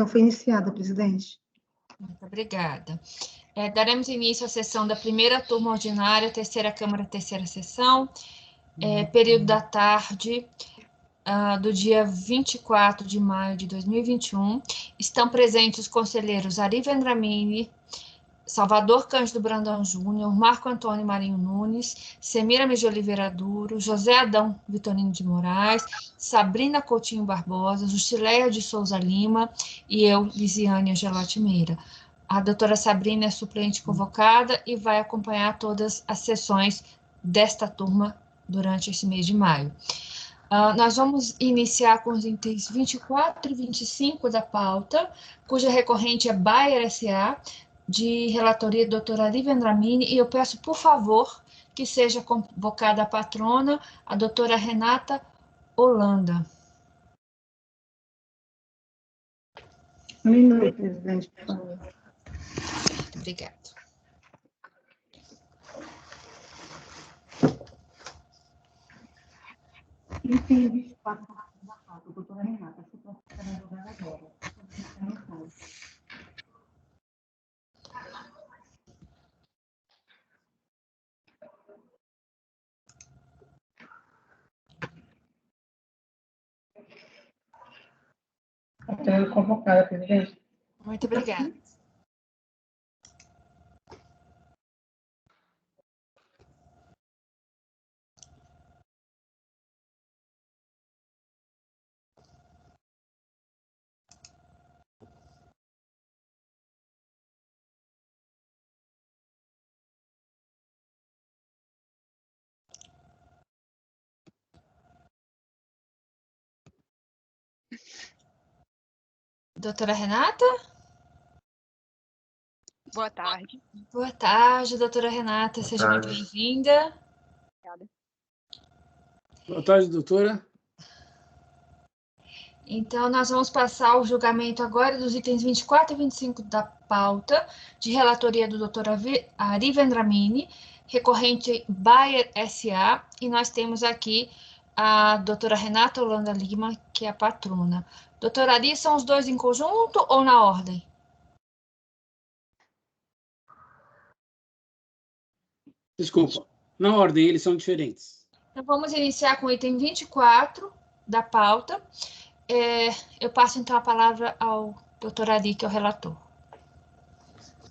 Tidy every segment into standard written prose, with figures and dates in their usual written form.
foi iniciada, presidente. Muito obrigada. Daremos início à sessão da primeira turma ordinária, terceira Câmara, terceira sessão, período da tarde, do dia 24 de maio de 2021. Estão presentes os conselheiros Ari Vendramini, Salvador Cândido Brandão Júnior, Marco Antônio Marinho Nunes, Semira de Oliveira Duro, José Adão Vitorino de Moraes, Sabrina Coutinho Barbosa, Justileia de Souza Lima e eu, Lisiane Angelotti Meira. A doutora Sabrina é suplente convocada e vai acompanhar todas as sessões desta turma durante esse mês de maio. Nós vamos iniciar com os itens 24 e 25 da pauta, cuja recorrente é Bayer S.A., de relatoria da doutora Ari Vendramini, e eu peço, por favor, que seja convocada a patrona, a doutora Renata Holanda. Um minuto, presidente, por favor. Obrigada. Item 24 da pauta, doutora Renata, se pode advogada agora. Estou convocada, presidente. Muito obrigada. Doutora Renata? Boa tarde. Boa tarde, doutora Renata. Seja muito bem-vinda. Obrigada. Boa tarde, doutora. Então, nós vamos passar o julgamento agora dos itens 24 e 25 da pauta, de relatoria do doutor Ari Vendramini, recorrente Bayer S.A., e nós temos aqui a doutora Renata Holanda Lima, que é a patrona. Doutora Ari, são os dois em conjunto ou na ordem? Desculpa, na ordem, eles são diferentes. Então, vamos iniciar com o item 24 da pauta. Eu passo, então, a palavra ao doutor Ari, que é o relator.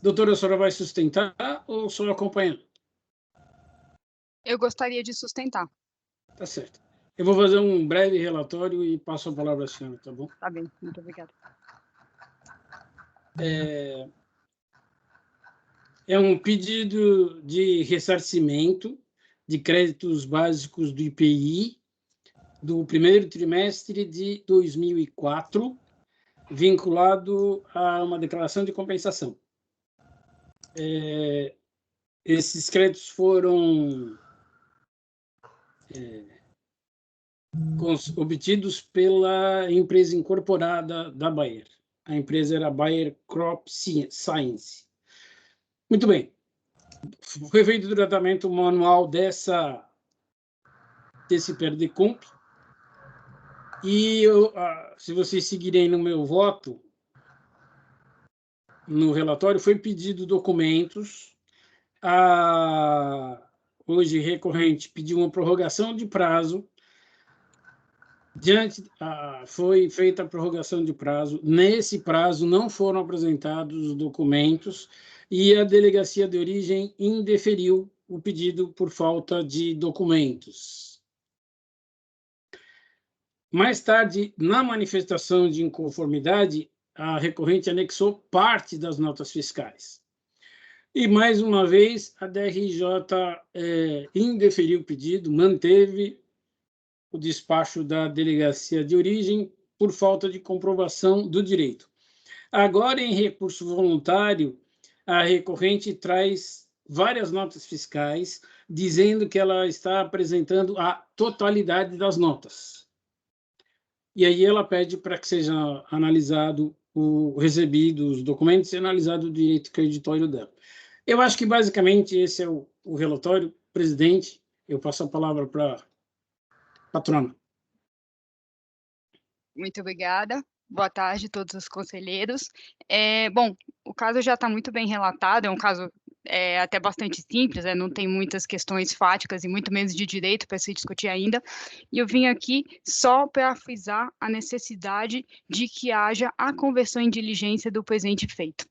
Doutora, a senhora vai sustentar ou só acompanhar? Eu gostaria de sustentar. Tá certo. Eu vou fazer um breve relatório e passo a palavra à senhora, tá bom? Tá bem, muito obrigada. É um pedido de ressarcimento de créditos básicos do IPI do primeiro trimestre de 2004, vinculado a uma declaração de compensação. Esses créditos foram obtidos pela empresa incorporada da Bayer. A empresa era Bayer Crop Science. Muito bem. Foi feito o tratamento manual desse PERDECOMP. E se vocês seguirem no meu voto, no relatório, foi pedido documentos. Hoje, recorrente pediu uma prorrogação de prazo. Foi feita a prorrogação de prazo. Nesse prazo, não foram apresentados os documentos e a delegacia de origem indeferiu o pedido por falta de documentos. Mais tarde, na manifestação de inconformidade, a recorrente anexou parte das notas fiscais. E, mais uma vez, a DRJ indeferiu o pedido, manteve o despacho da delegacia de origem por falta de comprovação do direito. Agora, em recurso voluntário, a recorrente traz várias notas fiscais, dizendo que ela está apresentando a totalidade das notas. E aí ela pede para que seja analisado recebido os documentos e analisado o direito creditório dela. Eu acho que, basicamente, esse é o relatório. Presidente, eu passo a palavra para a patrona. Muito obrigada. Boa tarde a todos os conselheiros. Bom, o caso já está muito bem relatado, é um caso até bastante simples, não tem muitas questões fáticas e muito menos de direito para se discutir ainda. E eu vim aqui só para frisar a necessidade de que haja a conversão em diligência do presente feito.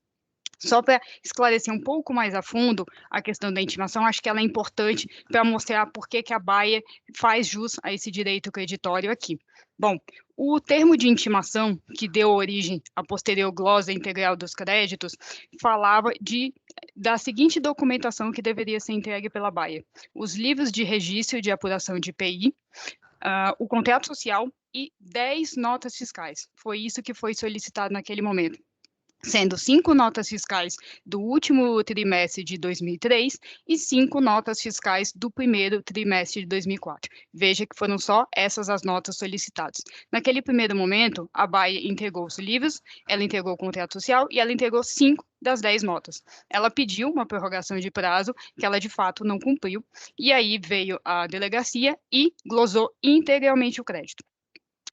Só para esclarecer um pouco mais a fundo a questão da intimação, acho que ela é importante para mostrar por que a Bayer faz jus a esse direito creditório aqui. Bom, o termo de intimação, que deu origem à posterior glosa integral dos créditos, falava da seguinte documentação que deveria ser entregue pela Bayer: os livros de registro de apuração de IPI, o contrato social e 10 notas fiscais. Foi isso que foi solicitado naquele momento, sendo 5 notas fiscais do último trimestre de 2003 e 5 notas fiscais do primeiro trimestre de 2004. Veja que foram só essas as notas solicitadas. Naquele primeiro momento, a Bayer entregou os livros, ela entregou o contrato social e ela entregou 5 das 10 notas. Ela pediu uma prorrogação de prazo que ela, de fato, não cumpriu, e aí veio a delegacia e glosou integralmente o crédito.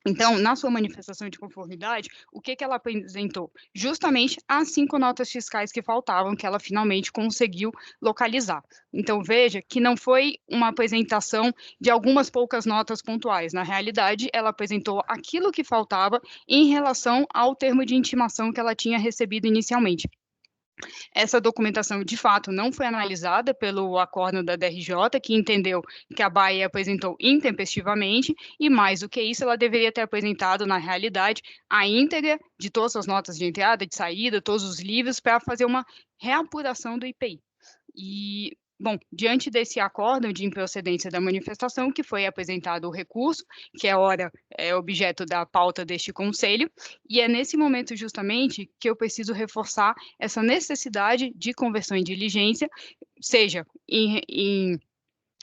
Então, na sua manifestação de conformidade, o que ela apresentou? Justamente as 5 notas fiscais que faltavam, que ela finalmente conseguiu localizar. Então, veja que não foi uma apresentação de algumas poucas notas pontuais. Na realidade, ela apresentou aquilo que faltava em relação ao termo de intimação que ela tinha recebido inicialmente. Essa documentação, de fato, não foi analisada pelo acórdão da DRJ, que entendeu que a Bayer apresentou intempestivamente, e mais do que isso, ela deveria ter apresentado, na realidade, a íntegra de todas as notas de entrada, de saída, todos os livros, para fazer uma reapuração do IPI. E, bom, diante desse acórdão de improcedência da manifestação, que foi apresentado o recurso, que é objeto da pauta deste conselho, e é nesse momento justamente que eu preciso reforçar essa necessidade de conversão em diligência, seja em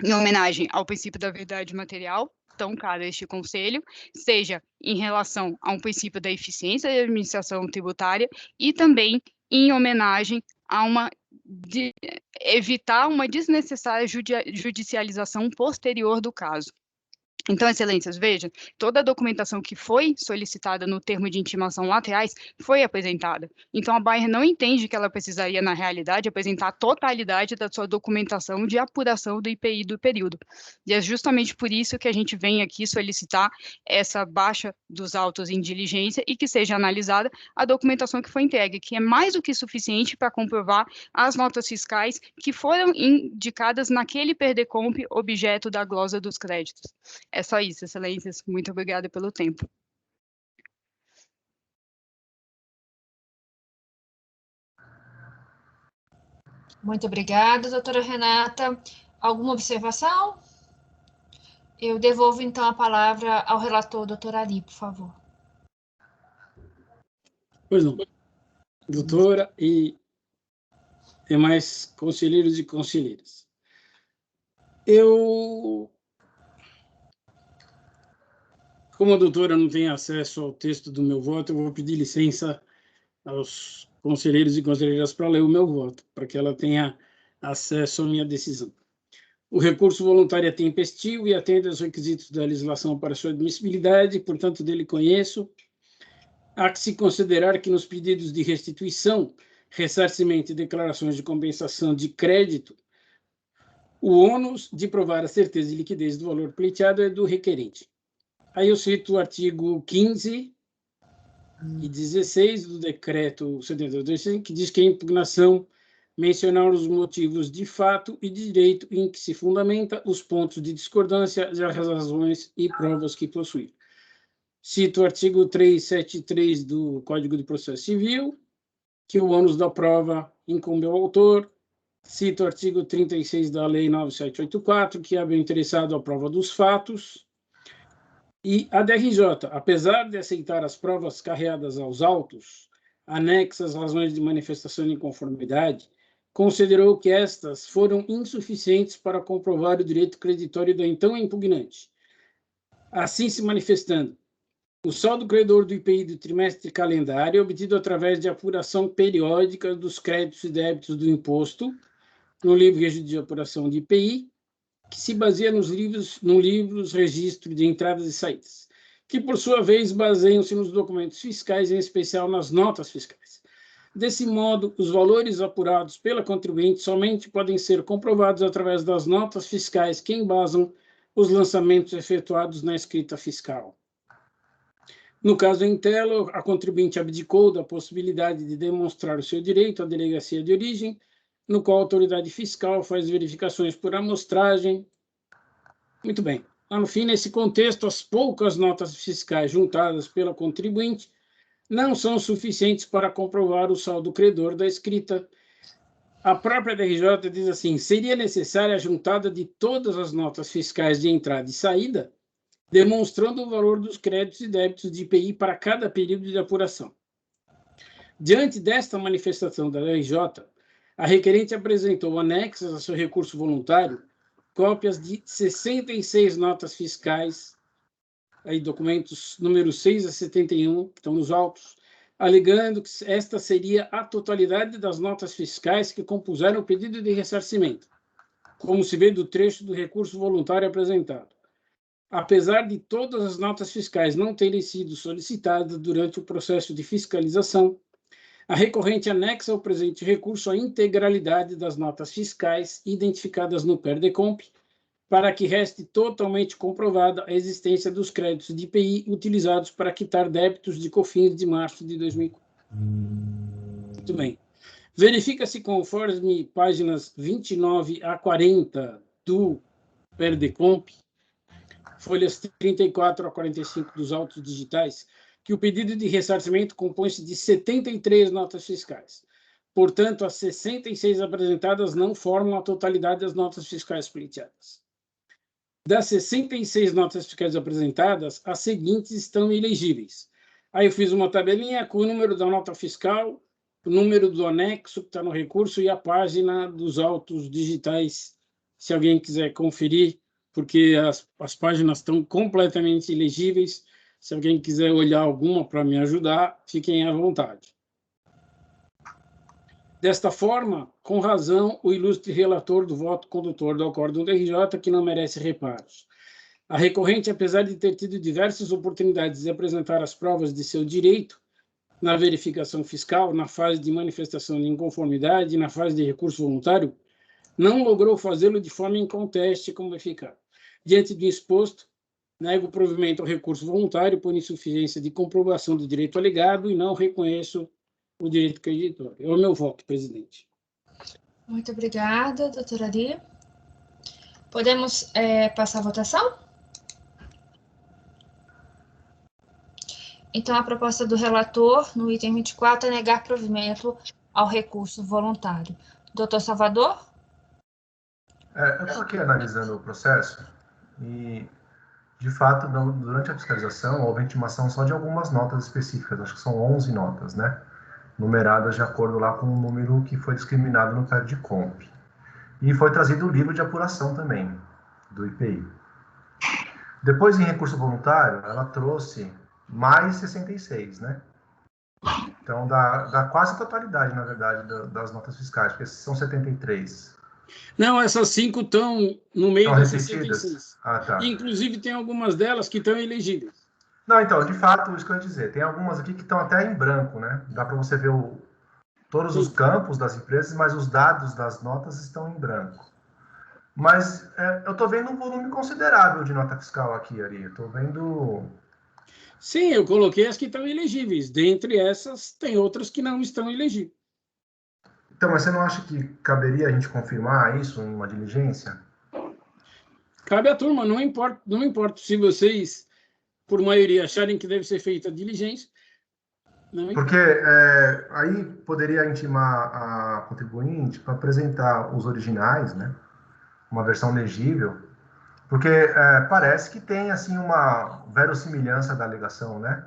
homenagem ao princípio da verdade material, tão caro a este conselho, seja em relação a um princípio da eficiência da administração tributária e também em homenagem a evitar uma desnecessária judicialização posterior do caso. Então, excelências, vejam, toda a documentação que foi solicitada no termo de intimação lá atrás foi apresentada. Então, a Bayer não entende que ela precisaria, na realidade, apresentar a totalidade da sua documentação de apuração do IPI do período. E é justamente por isso que a gente vem aqui solicitar essa baixa dos autos em diligência e que seja analisada a documentação que foi entregue, que é mais do que suficiente para comprovar as notas fiscais que foram indicadas naquele perdecomp objeto da glosa dos créditos. É só isso, excelências. Muito obrigada pelo tempo. Muito obrigada, doutora Renata. Alguma observação? Eu devolvo, então, a palavra ao relator, doutor Ari, por favor. Pois não. Doutora e demais conselheiros e conselheiras. Como a doutora não tem acesso ao texto do meu voto, eu vou pedir licença aos conselheiros e conselheiras para ler o meu voto, para que ela tenha acesso à minha decisão. O recurso voluntário é tempestivo e atende aos requisitos da legislação para sua admissibilidade, portanto, dele conheço. Há que se considerar que nos pedidos de restituição, ressarcimento e declarações de compensação de crédito, o ônus de provar a certeza de liquidez do valor pleiteado é do requerente. Aí eu cito o artigo 15 e 16 do decreto 72, que diz que a impugnação mencionar os motivos de fato e de direito em que se fundamenta os pontos de discordância, as razões e provas que possuir. Cito o artigo 373 do Código de Processo Civil, que o ônus da prova incumbe ao autor. Cito o artigo 36 da Lei 9784, que abre o interessado à prova dos fatos. E a DRJ, apesar de aceitar as provas carreadas aos autos, anexas às razões de manifestação de inconformidade, considerou que estas foram insuficientes para comprovar o direito creditório do então impugnante. Assim se manifestando, o saldo credor do IPI do trimestre calendário é obtido através de apuração periódica dos créditos e débitos do imposto, no livro registro de apuração de IPI, que se baseia no livros registro de entradas e saídas. que, por sua vez, baseiam-se nos documentos fiscais, em especial nas notas fiscais. Desse modo, os valores apurados pela contribuinte somente podem ser comprovados através das notas fiscais que embasam os lançamentos efetuados na escrita fiscal. No caso em tela, a contribuinte abdicou da possibilidade de demonstrar o seu direito à delegacia de origem, no qual a autoridade fiscal faz verificações por amostragem. Muito bem. Lá no fim, nesse contexto, as poucas notas fiscais juntadas pela contribuinte não são suficientes para comprovar o saldo credor da escrita. A própria DRJ diz assim: seria necessária a juntada de todas as notas fiscais de entrada e saída, demonstrando o valor dos créditos e débitos de IPI para cada período de apuração. Diante desta manifestação da DRJ, a requerente apresentou anexas a seu recurso voluntário cópias de 66 notas fiscais, aí documentos números 6 a 71, que estão nos autos, alegando que esta seria a totalidade das notas fiscais que compuseram o pedido de ressarcimento, como se vê do trecho do recurso voluntário apresentado. Apesar de todas as notas fiscais não terem sido solicitadas durante o processo de fiscalização, a recorrente anexa ao presente recurso a integralidade das notas fiscais identificadas no PERDECOMP, para que reste totalmente comprovada a existência dos créditos de IPI utilizados para quitar débitos de COFINS de março de 2004. Muito bem. Verifica-se conforme páginas 29 a 40 do PERDECOMP, folhas 34 a 45 dos autos digitais, que o pedido de ressarcimento compõe-se de 73 notas fiscais. Portanto, as 66 apresentadas não formam a totalidade das notas fiscais pleiteadas. Das 66 notas fiscais apresentadas, as seguintes estão ilegíveis. Aí eu fiz uma tabelinha com o número da nota fiscal, o número do anexo que está no recurso e a página dos autos digitais, se alguém quiser conferir, porque as páginas estão completamente ilegíveis. Se alguém quiser olhar alguma para me ajudar, fiquem à vontade. Desta forma, com razão, o ilustre relator do voto condutor do acórdão do RJ, que não merece reparos. A recorrente, apesar de ter tido diversas oportunidades de apresentar as provas de seu direito na verificação fiscal, na fase de manifestação de inconformidade e na fase de recurso voluntário, não logrou fazê-lo de forma inconteste como eficaz. Diante do exposto, nego o provimento ao recurso voluntário por insuficiência de comprovação do direito alegado e não reconheço o direito creditório. É o meu voto, presidente. Muito obrigada, doutora Ari. Podemos passar a votação? Então, a proposta do relator, no item 24, é negar provimento ao recurso voluntário. Doutor Salvador? Eu estou aqui analisando o processo e, de fato, durante a fiscalização, houve intimação só de algumas notas específicas, acho que são 11 notas, né? Numeradas de acordo lá com o número que foi discriminado no PERDECOMP. E foi trazido o livro de apuração também, do IPI. Depois, em recurso voluntário, ela trouxe mais 66, né? Então, dá quase a totalidade, na verdade, das notas fiscais, porque são 73. Não, essas 5 estão no meio das 66. Ah, tá. Inclusive, tem algumas delas que estão elegíveis. Não, então, de fato, isso que eu ia dizer. Tem algumas aqui que estão até em branco, né? Dá para você ver todos os campos das empresas, mas os dados das notas estão em branco. Mas eu estou vendo um volume considerável de nota fiscal aqui, Ari. Eu estou vendo... Sim, eu coloquei as que estão elegíveis. Dentre essas, tem outras que não estão elegíveis. Então, mas você não acha que caberia a gente confirmar isso em uma diligência? Cabe à turma, não importa se vocês, por maioria, acharem que deve ser feita a diligência. Porque aí poderia intimar a contribuinte para apresentar os originais, né? Uma versão legível, porque parece que tem assim uma verossimilhança da alegação, né?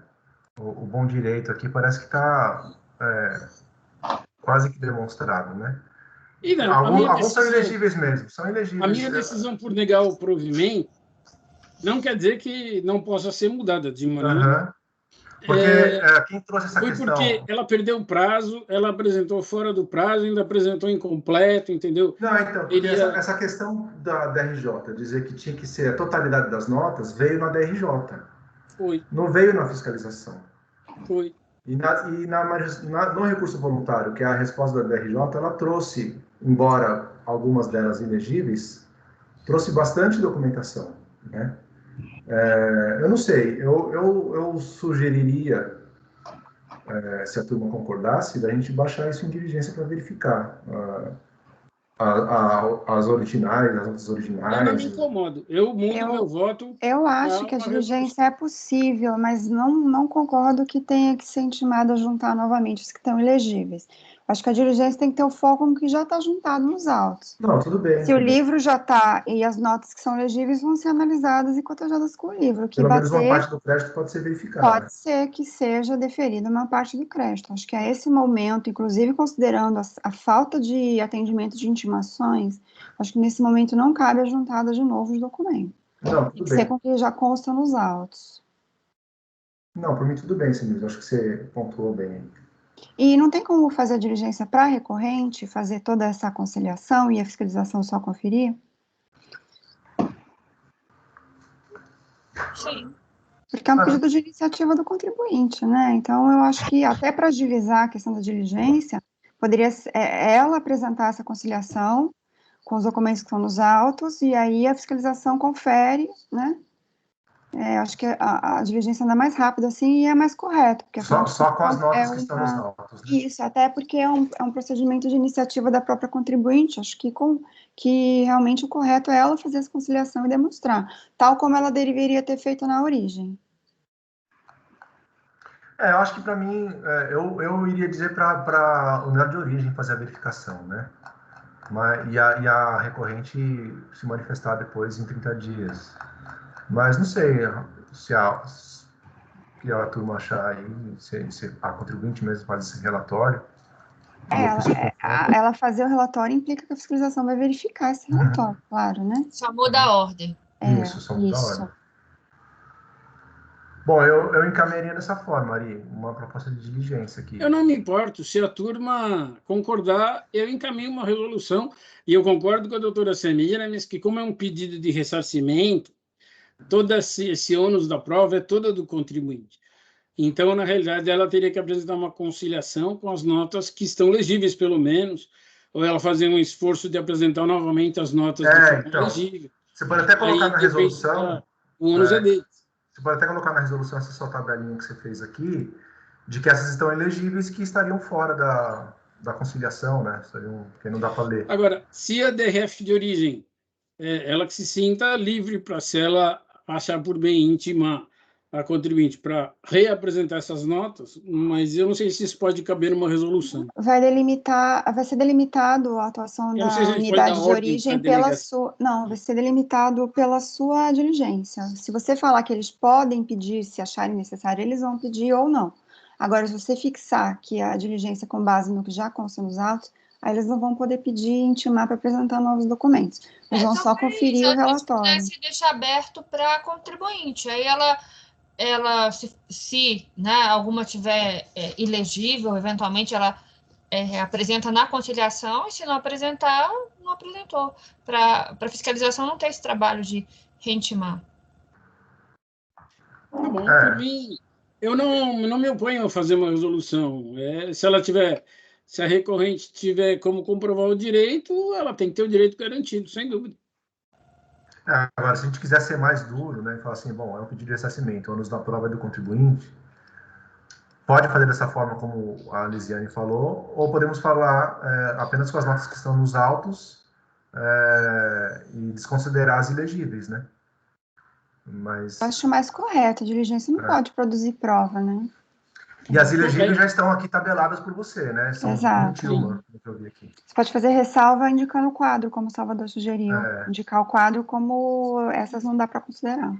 O bom direito aqui parece que está quase que demonstrado, né? E não, alguns são ilegíveis mesmo, são ilegíveis. A minha decisão por negar o provimento não quer dizer que não possa ser mudada de maneira... Porque quem trouxe essa questão... Foi porque ela perdeu o prazo, ela apresentou fora do prazo, ainda apresentou incompleto, entendeu? Não, então, porque essa questão da DRJ, dizer que tinha que ser a totalidade das notas, veio na DRJ. Foi. Não veio na fiscalização. Foi. E no recurso voluntário, que é a resposta da DRJ, ela trouxe, embora algumas delas ilegíveis, trouxe bastante documentação, né? Eu não sei, eu sugeriria, se a turma concordasse, da gente baixar isso em diligência para verificar as originais, as notas Eu não originais. me incomodo. Eu mudo meu voto. Eu acho para que a uma diligência é possível, mas não concordo que tenha que ser intimada a juntar novamente os que estão elegíveis. Acho que a diligência tem que ter o foco no que já está juntado nos autos. Não, tudo bem. Se o livro já está e as notas que são legíveis vão ser analisadas e cotejadas com o livro. O que Pelo menos uma bater, parte do crédito pode ser verificada. pode ser que seja deferida uma parte do crédito. Acho que a esse momento, inclusive considerando a falta de atendimento de intimações, acho que nesse momento não cabe a juntada de novo os documentos. Não, Tem tudo que ser bem. com que já consta nos autos. Não, por mim tudo bem, Sinise. Acho que você pontuou bem. E não tem como fazer a diligência para recorrente, fazer toda essa conciliação e a fiscalização só conferir? Sim. Porque é um pedido de iniciativa do contribuinte, né? Então, eu acho que até para agilizar a questão da diligência, poderia ela apresentar essa conciliação com os documentos que estão nos autos, e aí a fiscalização confere, né? Acho que a diligência anda mais rápida assim e é mais correto. Porque Só com as notas que estão nos autos. Né? Isso, até porque é um procedimento de iniciativa da própria contribuinte. Acho que realmente o correto é ela fazer essa conciliação e demonstrar, tal como ela deveria ter feito na origem. Eu acho que para mim, eu iria dizer para a unidade de origem fazer a verificação, né? E a recorrente se manifestar depois em 30 dias. Mas não sei se a turma achar aí, se a contribuinte mesmo faz esse relatório. Ela fazer o relatório implica que a fiscalização vai verificar esse relatório, claro, né? Só muda a ordem. Isso, só muda a ordem. Bom, eu encaminharia dessa forma, Ari, uma proposta de diligência aqui. Eu não me importo. Se a turma concordar, eu encaminho uma resolução. E eu concordo com a doutora Samira, mas que como é um pedido de ressarcimento, todo esse ônus da prova é todo do contribuinte. Então, na realidade, ela teria que apresentar uma conciliação com as notas que estão legíveis, pelo menos, ou ela fazer um esforço de apresentar novamente as notas que estão legíveis. Você pode até colocar na resolução... O ônus é dele. Você pode até colocar na resolução essa sua tabelinha que você fez aqui, de que essas estão elegíveis que estariam fora da conciliação, né? Porque não dá para ler. Agora, se a DRF de origem, ela que se sinta livre para, se ela achar por bem intimar a contribuinte para reapresentar essas notas, mas eu não sei se isso pode caber numa resolução. Vai ser delimitado a atuação da unidade de origem pela sua... Não, vai ser delimitado pela sua diligência. Se você falar que eles podem pedir, se acharem necessário, eles vão pedir ou não. Agora, se você fixar que a diligência com base no que já consta nos autos, aí eles não vão poder pedir e intimar para apresentar novos documentos. Eles vão só conferir o relatório. Se deixar aberto para a contribuinte, aí ela se né, alguma tiver ilegível, eventualmente ela apresenta na conciliação, e se não apresentar, não apresentou. Para a fiscalização não ter esse trabalho de reintimar. Tá bom, por mim, eu não me oponho a fazer uma resolução. Se a recorrente tiver como comprovar o direito, ela tem que ter o direito garantido, sem dúvida. Agora, se a gente quiser ser mais duro, né, e falar assim, bom, é um pedido de ressarcimento, o ônus da prova é do contribuinte, pode fazer dessa forma como a Lisiane falou, ou podemos falar apenas com as notas que estão nos autos e desconsiderar as ilegíveis, né? Mas... Acho mais correto, a diligência não pode produzir prova, né? E as ilegíveis já estão aqui tabeladas por você, né? São 21, que eu vi aqui. Você pode fazer ressalva indicando o quadro, como o Salvador sugeriu. Indicar o quadro como essas não dá para considerar.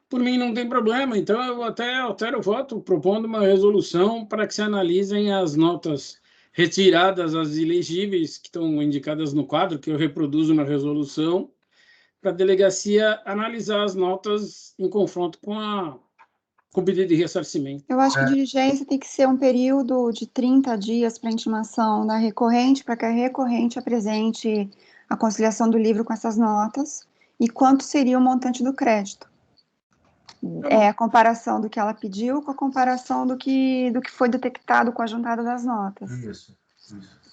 Por mim não tem problema, então eu até altero o voto, propondo uma resolução para que se analisem as notas retiradas, as ilegíveis, que estão indicadas no quadro, que eu reproduzo na resolução, para a delegacia analisar as notas em confronto com o pedido de ressarcimento. Eu acho que a diligência tem que ser um período de 30 dias para intimação da recorrente, para que a recorrente apresente a conciliação do livro com essas notas, e quanto seria o montante do crédito. É a comparação do que ela pediu com a comparação do que foi detectado com a juntada das notas. Isso.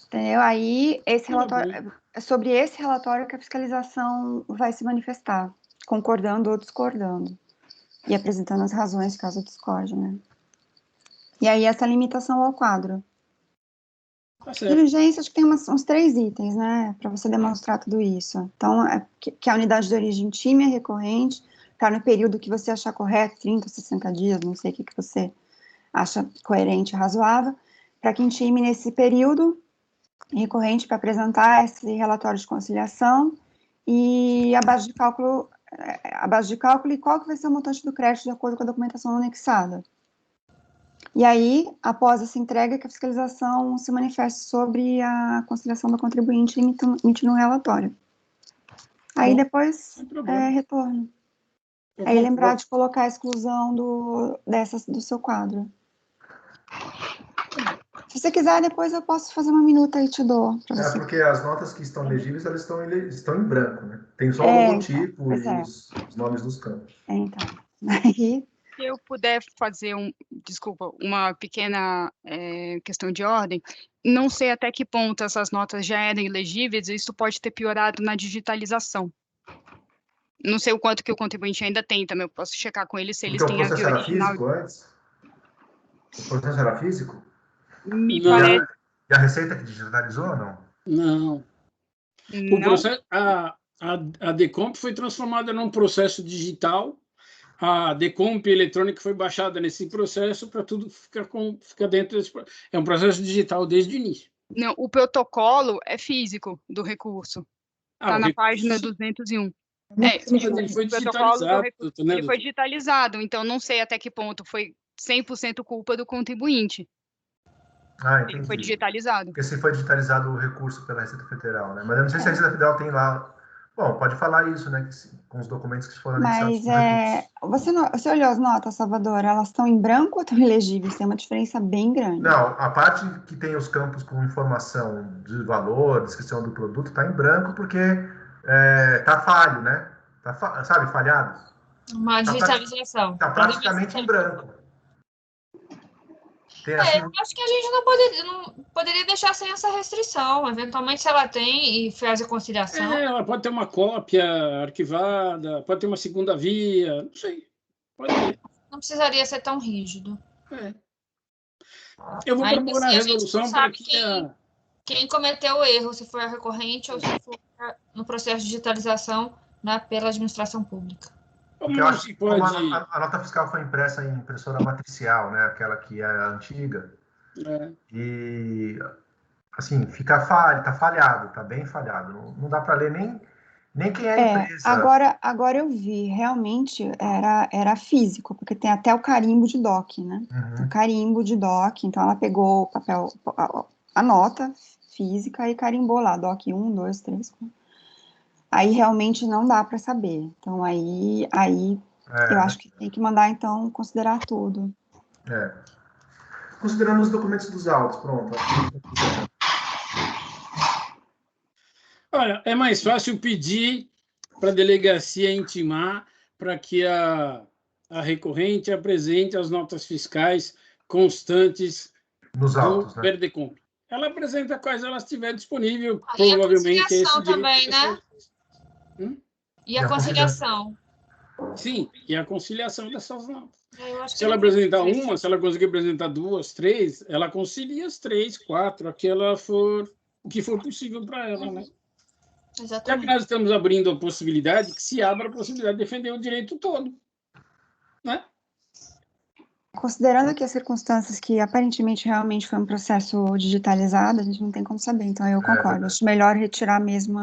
Entendeu? Aí, esse relatório, é sobre esse relatório que a fiscalização vai se manifestar, concordando ou discordando, e apresentando as razões caso discorde, né? E aí, essa limitação ao quadro. Diligência, acho que tem uns 3 itens, né, para você demonstrar tudo isso. Então, que a unidade de origem time é recorrente, está no período que você achar correto, 30, 60 dias, não sei o que você acha coerente, razoável, para que intime nesse período recorrente para apresentar esse relatório de conciliação e a base de cálculo e qual que vai ser o montante do crédito de acordo com a documentação anexada. E aí, após essa entrega, que a fiscalização se manifeste sobre a conciliação do contribuinte emitindo um relatório. Aí depois, retorno. Aí lembrar de colocar a exclusão do seu quadro. Se você quiser, depois eu posso fazer uma minuta e te dou. Porque as notas que estão legíveis, elas estão em branco, né? Tem só o logotipo e os nomes dos campos. Então, aí... Se eu puder fazer uma pequena questão de ordem, não sei até que ponto essas notas já eram ilegíveis, isso pode ter piorado na digitalização. Não sei o quanto que o contribuinte ainda tem também, eu posso checar com eles se eles têm a via original. O processo era físico antes? O processo era físico? Me parece... E a Receita que digitalizou ou não? Não. O processo, a Decomp foi transformada num processo digital. A Decomp eletrônica foi baixada nesse processo para tudo ficar dentro desse processo. É um processo digital desde o início. Não, o protocolo é físico do recurso. Está na página 201. Ele foi digitalizado. Ele foi digitalizado, então não sei até que ponto foi 100% culpa do contribuinte. Entendi. Ele foi digitalizado. Porque se foi digitalizado o recurso pela Receita Federal, né? Mas eu não sei se a Receita Federal tem lá... Bom, pode falar isso, né? Com os documentos que foram anexados. Mas você olhou as notas, Salvador? Elas estão em branco ou estão ilegíveis? Tem uma diferença bem grande. Não, a parte que tem os campos com informação de valor, descrição do produto, está em branco porque está falho, né? Sabe, falhado. Uma digitalização. Está praticamente em branco. Eu acho que a gente não poderia deixar sem essa restrição. Eventualmente, se ela tem e faz a conciliação. Ela pode ter uma cópia arquivada, pode ter uma segunda via, não sei. Pode ter. Não precisaria ser tão rígido. Eu vou propor a resolução para que... Quem cometeu o erro, se for a recorrente ou se for no processo de digitalização pela administração pública. Porque eu acho que a nota fiscal foi impressa em impressora matricial, né? Aquela que é a antiga. E, assim, tá falhado, tá bem falhado. Não dá para ler nem quem é a empresa. Agora eu vi, realmente era físico, porque tem até o carimbo de DOC, né? O carimbo de DOC, então ela pegou o papel, a nota física e carimbou lá, DOC 1, 2, 3, 4. Aí realmente não dá para saber. Então, aí eu acho que tem que mandar, então, considerar tudo. Considerando os documentos dos autos, pronto. Olha, é mais fácil pedir para a delegacia intimar para que a recorrente apresente as notas fiscais constantes nos autos, do Perdecomp. Ela apresenta quais ela estiver disponível, provavelmente esse também, né? E a conciliação. Sim, e a conciliação dessas notas. Se ela apresentar uma, se ela conseguir apresentar 2, 3, ela concilia as 3, 4, o que for possível para ela, né? Exatamente. Já que nós estamos abrindo a possibilidade, que se abra a possibilidade de defender o direito todo, né? Considerando que as circunstâncias que aparentemente realmente foi um processo digitalizado, a gente não tem como saber, então eu concordo. Acho melhor retirar mesmo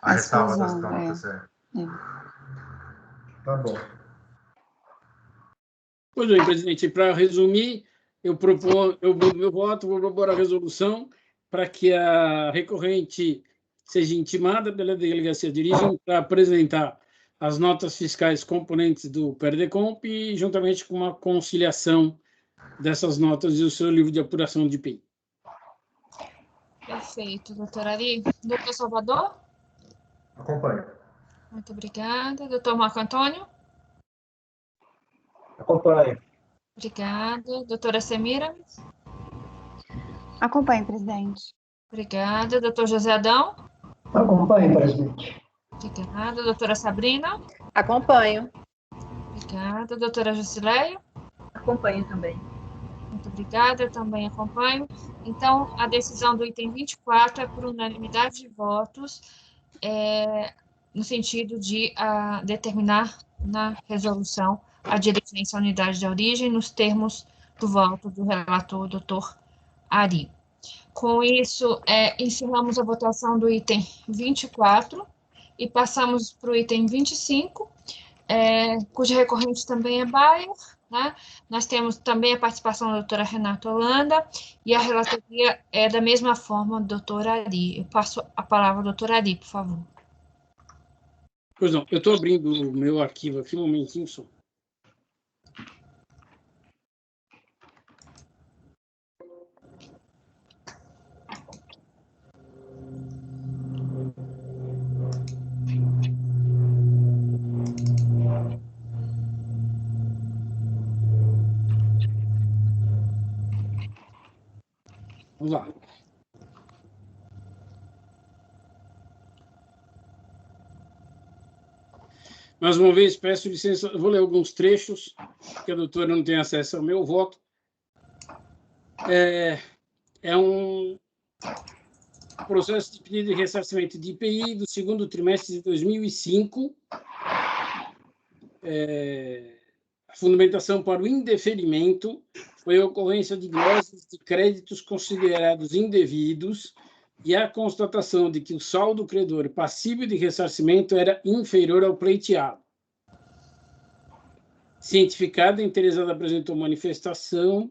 a ressalva das notas, Tá bom. Pois bem, presidente, para resumir, eu vou propor a resolução para que a recorrente seja intimada pela delegacia de origem para apresentar as notas fiscais componentes do Perdecomp e juntamente com uma conciliação dessas notas e o seu livro de apuração de IPI. Perfeito, doutor Ari. Doutor Salvador? Acompanho. Muito obrigada. Doutor Marco Antônio? Acompanho. Obrigada. Doutora Semira? Acompanho, presidente. Obrigada. Doutor José Adão? Acompanho, presidente. Obrigada. Doutora Sabrina? Acompanho. Obrigada. Doutora Jusileia? Acompanho também. Muito obrigada, eu também acompanho. Então, a decisão do item 24 é por unanimidade de votos, no sentido de determinar na resolução a diligência à unidade de origem nos termos do voto do relator, doutor Ari. Com isso, encerramos a votação do item 24 e passamos para o item 25, cuja recorrente também é Bayer, né? Nós temos também a participação da doutora Renata Holanda e a relatoria é da mesma forma do doutor Ari. Eu passo a palavra ao doutor Ari, por favor. Pois não, eu estou abrindo o meu arquivo aqui, um momentinho só. Vamos lá. Mais uma vez, peço licença, eu vou ler alguns trechos, porque a doutora não tem acesso ao meu voto. É um processo de pedido de ressarcimento de IPI do segundo trimestre de 2005. A fundamentação para o indeferimento foi a ocorrência de glosas de créditos considerados indevidos e a constatação de que o saldo credor passível de ressarcimento era inferior ao pleiteado. Cientificada, a interessada apresentou manifestação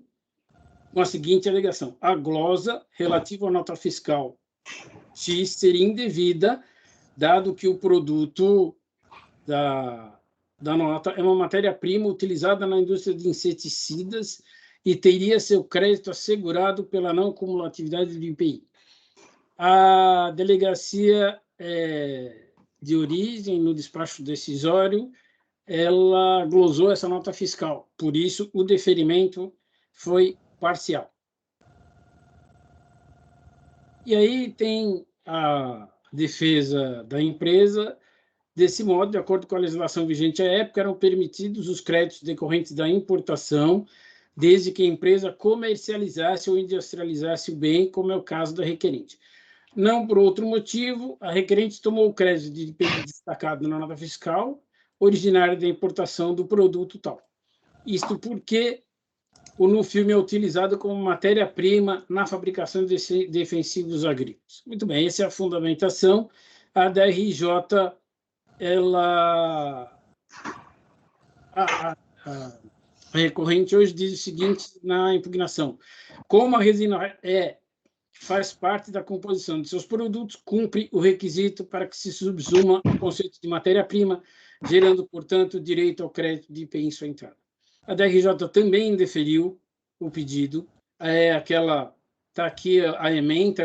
com a seguinte alegação: a glosa relativa à nota fiscal X seria indevida, dado que o produto da nota é uma matéria-prima utilizada na indústria de inseticidas e teria seu crédito assegurado pela não cumulatividade do IPI. A delegacia de origem, no despacho decisório, ela glosou essa nota fiscal, por isso o deferimento foi parcial. E aí tem a defesa da empresa. Desse modo, de acordo com a legislação vigente à época, eram permitidos os créditos decorrentes da importação, desde que a empresa comercializasse ou industrializasse o bem, como é o caso da requerente. Não por outro motivo, a requerente tomou o crédito de IPI destacado na nota fiscal, originária da importação do produto tal. Isto porque o NUFilme é utilizado como matéria-prima na fabricação de defensivos agrícolas. Muito bem, essa é a fundamentação. A DRJ, a recorrente hoje diz o seguinte na impugnação: como a resina faz parte da composição de seus produtos, cumpre o requisito para que se subsuma o conceito de matéria-prima, gerando, portanto, direito ao crédito de IPI em sua entrada. A DRJ também indeferiu o pedido. Está aqui a ementa,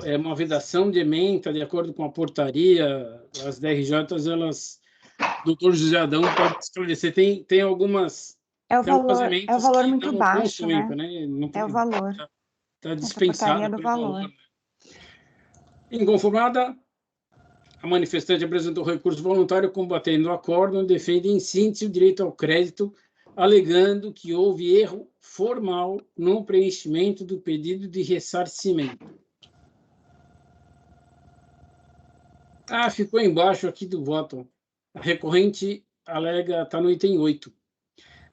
é uma vedação de ementa, de acordo com a portaria. As DRJs, doutor José Adão pode esclarecer, tem algumas... É o valor muito baixo, né? É o valor. Está dispensado pelo valor. Inconformada, a manifestante apresentou recurso voluntário combatendo o acórdão e defende em síntese o direito ao crédito, alegando que houve erro formal no preenchimento do pedido de ressarcimento. Ficou embaixo aqui do voto. A recorrente alega, está no item 8.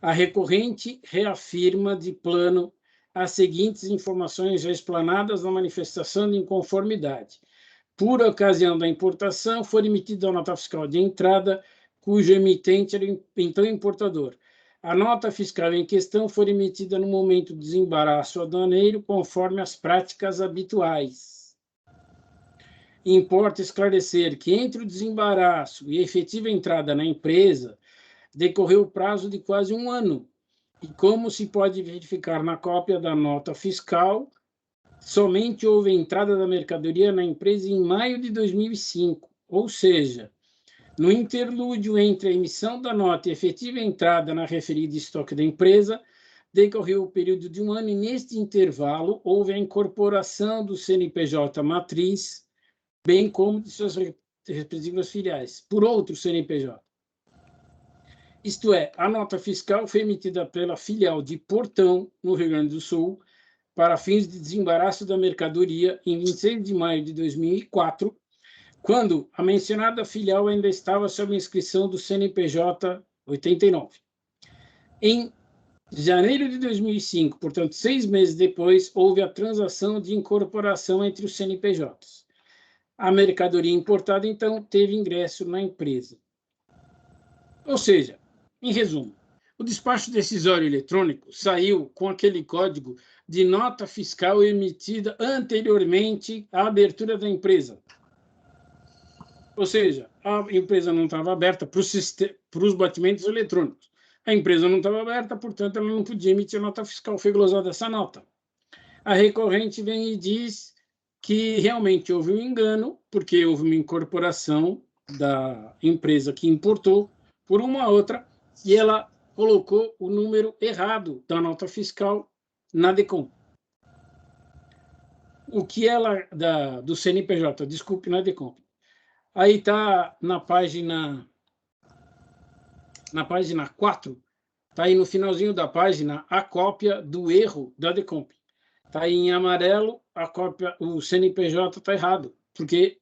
A recorrente reafirma de plano as seguintes informações já explanadas na manifestação de inconformidade. Por ocasião da importação, foi emitida a nota fiscal de entrada, cujo emitente era então importador. A nota fiscal em questão foi emitida no momento do desembaraço aduaneiro, conforme as práticas habituais. Importa esclarecer que entre o desembaraço e a efetiva entrada na empresa, decorreu o prazo de quase 1 ano, e como se pode verificar na cópia da nota fiscal, somente houve entrada da mercadoria na empresa em maio de 2005, ou seja, No interlúdio entre a emissão da nota e a efetiva entrada na referida estoque da empresa, decorreu o período de 1 ano e, neste intervalo, houve a incorporação do CNPJ matriz, bem como de suas respectivas filiais, por outro CNPJ. Isto é, a nota fiscal foi emitida pela filial de Portão, no Rio Grande do Sul, para fins de desembaraço da mercadoria em 26 de maio de 2004, quando a mencionada filial ainda estava sob inscrição do CNPJ 89. Em janeiro de 2005, portanto, 6 meses depois, houve a transação de incorporação entre os CNPJs. A mercadoria importada, então, teve ingresso na empresa. Ou seja, em resumo, o despacho decisório eletrônico saiu com aquele código de nota fiscal emitida anteriormente à abertura da empresa. Ou seja, a empresa não estava aberta para os batimentos eletrônicos. A empresa não estava aberta, portanto, ela não podia emitir nota fiscal. Foi glosada essa nota. A recorrente vem e diz que realmente houve um engano, porque houve uma incorporação da empresa que importou por uma outra, e ela colocou o número errado da nota fiscal na DECOM. O que ela, do CNPJ, desculpe, na DECOM. Aí está na página 4, está aí no finalzinho da página a cópia do erro da DECOMP. Está aí em amarelo, a cópia, o CNPJ está errado, porque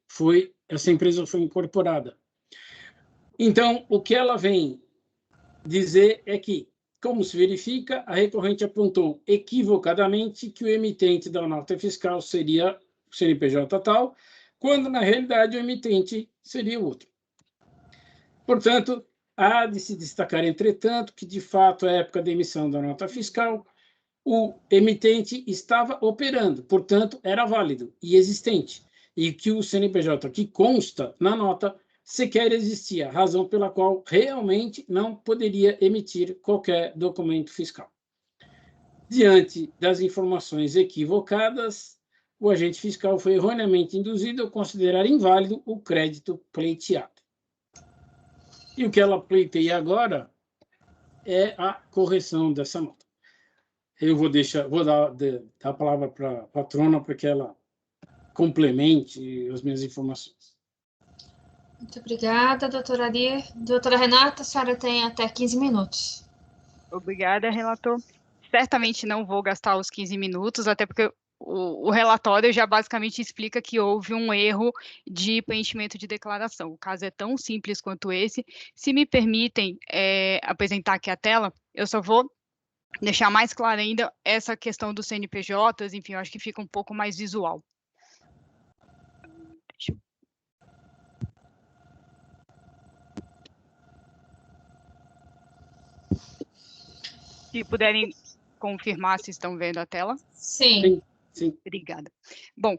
essa empresa foi incorporada. Então, o que ela vem dizer é que, como se verifica, a recorrente apontou equivocadamente que o emitente da nota fiscal seria o CNPJ tal, quando, na realidade, o emitente seria outro. Portanto, há de se destacar, entretanto, que, de fato, à época da emissão da nota fiscal, o emitente estava operando, portanto, era válido e existente, e que o CNPJ que consta na nota sequer existia, razão pela qual realmente não poderia emitir qualquer documento fiscal. Diante das informações equivocadas, o agente fiscal foi erroneamente induzido a considerar inválido o crédito pleiteado. E o que ela pleiteia agora é a correção dessa nota. Eu vou dar a palavra para a patrona para que ela complemente as minhas informações. Muito obrigada, doutora Ari. Doutora Renata, a senhora tem até 15 minutos. Obrigada, relator. Certamente não vou gastar os 15 minutos, até porque o relatório já basicamente explica que houve um erro de preenchimento de declaração. O caso é tão simples quanto esse. Se me permitem apresentar aqui a tela, eu só vou deixar mais clara ainda essa questão dos CNPJs, enfim, eu acho que fica um pouco mais visual. Se puderem confirmar se estão vendo a tela. Sim. Sim. Obrigada. Bom,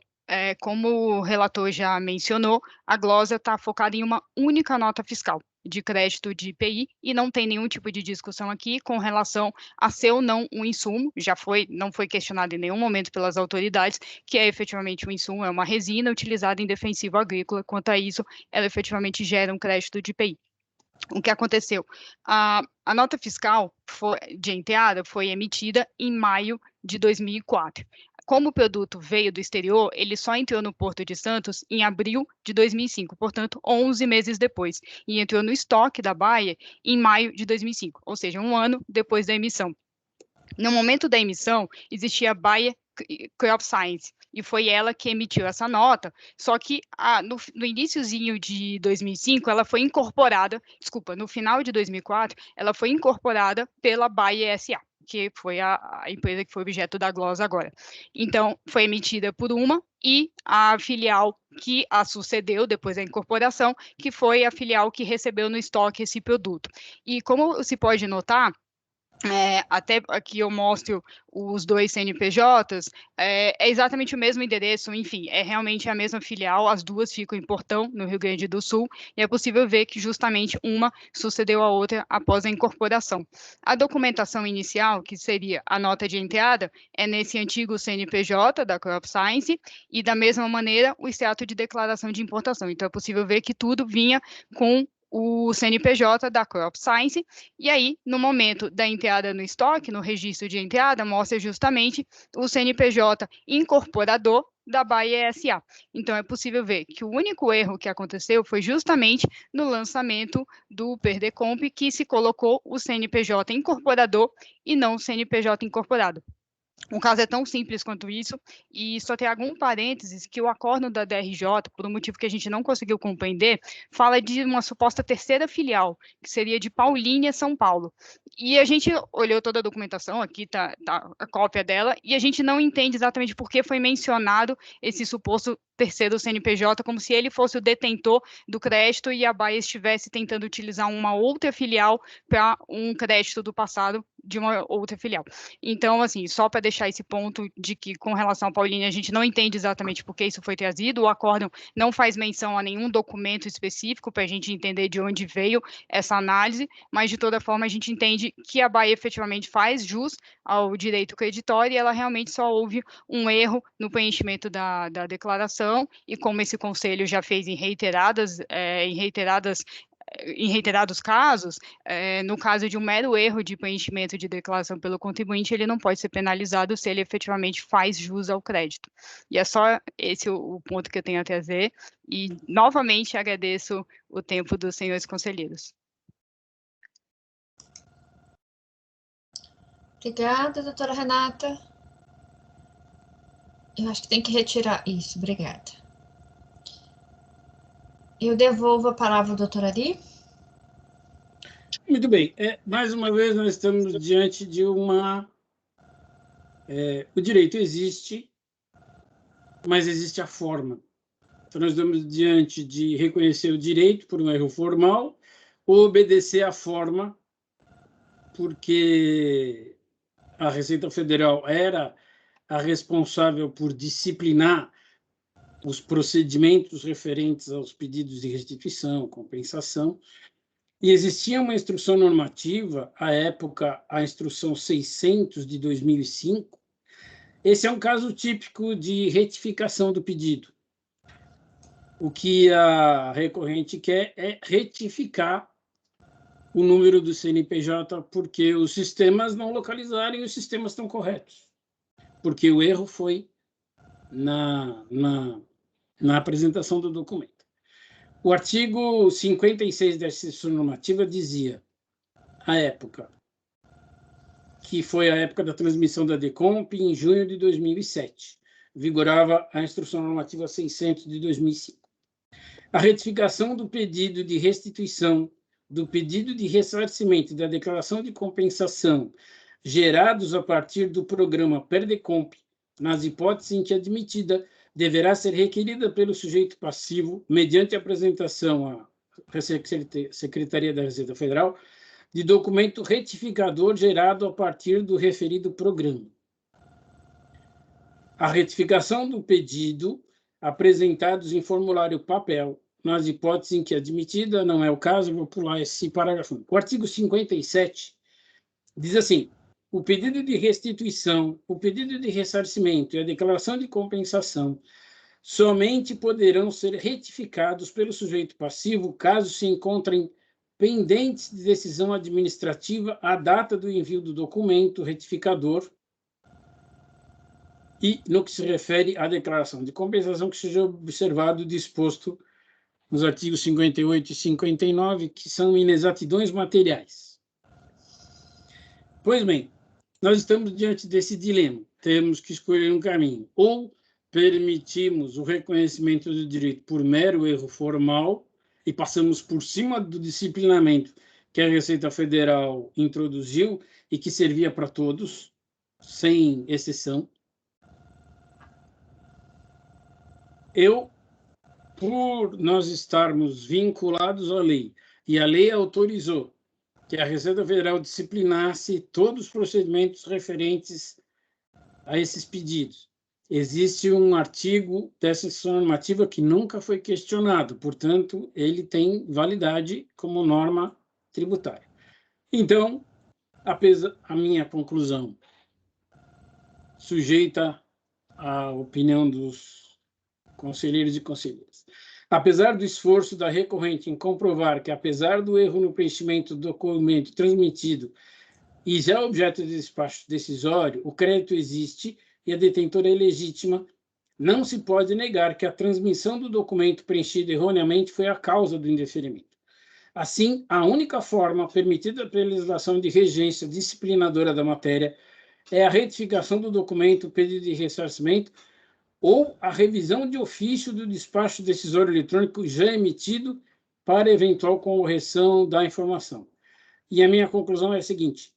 como o relator já mencionou, a glosa está focada em uma única nota fiscal de crédito de IPI e não tem nenhum tipo de discussão aqui com relação a ser ou não um insumo, não foi questionado em nenhum momento pelas autoridades, que é efetivamente um insumo, é uma resina utilizada em defensivo agrícola, quanto a isso, ela efetivamente gera um crédito de IPI. O que aconteceu? A nota fiscal de enteada foi emitida em maio de 2004. Como o produto veio do exterior, ele só entrou no Porto de Santos em abril de 2005, portanto, 11 meses depois, e entrou no estoque da Bayer em maio de 2005, ou seja, 1 ano depois da emissão. No momento da emissão, existia a Bayer Crop Science, e foi ela que emitiu essa nota, só que no iniciozinho de 2005, ela foi incorporada, no final de 2004, ela foi incorporada pela Bayer S.A., que foi a empresa que foi objeto da glosa agora. Então, foi emitida por uma e a filial que a sucedeu depois da incorporação, que foi a filial que recebeu no estoque esse produto. E como se pode notar, até aqui eu mostro os 2 CNPJs, é exatamente o mesmo endereço, enfim, é realmente a mesma filial, as duas ficam em Portão, no Rio Grande do Sul, e é possível ver que justamente uma sucedeu a outra após a incorporação. A documentação inicial, que seria a nota de entrada, é nesse antigo CNPJ da Crop Science, e da mesma maneira o extrato de declaração de importação. Então é possível ver que tudo vinha com o CNPJ da Crop Science, e aí, no momento da entrada no estoque, no registro de entrada, mostra justamente o CNPJ incorporador da Bayer SA. Então, é possível ver que o único erro que aconteceu foi justamente no lançamento do Perdecomp, que se colocou o CNPJ incorporador e não o CNPJ incorporado. O caso é tão simples quanto isso, e só tem algum parênteses que o acórdão da DRJ, por um motivo que a gente não conseguiu compreender, fala de uma suposta terceira filial, que seria de Paulínia, São Paulo. E a gente olhou toda a documentação, aqui está a cópia dela, e a gente não entende exatamente por que foi mencionado esse suposto terceiro CNPJ, como se ele fosse o detentor do crédito e a Bayer estivesse tentando utilizar uma outra filial para um crédito do passado de uma outra filial. Então, assim, só para deixar esse ponto de que, com relação à Paulínia, a gente não entende exatamente por que isso foi trazido, o acórdão não faz menção a nenhum documento específico para a gente entender de onde veio essa análise, mas, de toda forma, a gente entende que a Bayer efetivamente faz jus ao direito creditório e ela realmente só houve um erro no preenchimento da declaração, e como esse conselho já fez em reiterados casos, no caso de um mero erro de preenchimento de declaração pelo contribuinte, ele não pode ser penalizado se ele efetivamente faz jus ao crédito. E é só esse o ponto que eu tenho a trazer, e novamente agradeço o tempo dos senhores conselheiros. Obrigada, doutora Renata. Eu acho que tem que retirar isso, obrigada. Eu devolvo a palavra ao doutor Ari. Muito bem. Mais uma vez, nós estamos diante de uma... o direito existe, mas existe a forma. Então, nós estamos diante de reconhecer o direito por um erro formal ou obedecer à forma, porque a Receita Federal era a responsável por disciplinar os procedimentos referentes aos pedidos de restituição, compensação, e existia uma instrução normativa, à época, a Instrução 600 de 2005. Esse é um caso típico de retificação do pedido. O que a recorrente quer é retificar o número do CNPJ, porque os sistemas não localizaram e os sistemas estão corretos. Porque o erro foi na apresentação do documento. O artigo 56 da instrução normativa dizia, à época, que foi a época da transmissão da DECOMP, em junho de 2007. Vigorava a instrução normativa 600 de 2005. A retificação do pedido de restituição, do pedido de ressarcimento e da declaração de compensação gerados a partir do programa Perdecomp, nas hipóteses em que admitida, deverá ser requerida pelo sujeito passivo, mediante apresentação à Secretaria da Receita Federal, de documento retificador gerado a partir do referido programa. A retificação do pedido, apresentados em formulário papel, nas hipóteses em que admitida, não é o caso, vou pular esse parágrafo. O artigo 57 diz assim: o pedido de restituição, o pedido de ressarcimento e a declaração de compensação somente poderão ser retificados pelo sujeito passivo caso se encontrem pendentes de decisão administrativa à data do envio do documento retificador e no que se refere à declaração de compensação que seja observado o disposto nos artigos 58 e 59, que são inexatidões materiais. Pois bem, nós estamos diante desse dilema. Temos que escolher um caminho. Ou permitimos o reconhecimento do direito por mero erro formal e passamos por cima do disciplinamento que a Receita Federal introduziu e que servia para todos, sem exceção. Por nós estarmos vinculados à lei, e a lei autorizou que a Receita Federal disciplinasse todos os procedimentos referentes a esses pedidos. Existe um artigo dessa instrução normativa que nunca foi questionado, portanto, ele tem validade como norma tributária. Então, a minha conclusão, sujeita à opinião dos conselheiros e conselheiras, Apesar do esforço da recorrente em comprovar que, apesar do erro no preenchimento do documento transmitido e já objeto de despacho decisório, o crédito existe e a detentora é legítima, não se pode negar que a transmissão do documento preenchido erroneamente foi a causa do indeferimento. Assim, a única forma permitida pela legislação de regência disciplinadora da matéria é a retificação do documento pedido de ressarcimento ou a revisão de ofício do despacho decisório eletrônico já emitido para eventual correção da informação. E a minha conclusão é a seguinte: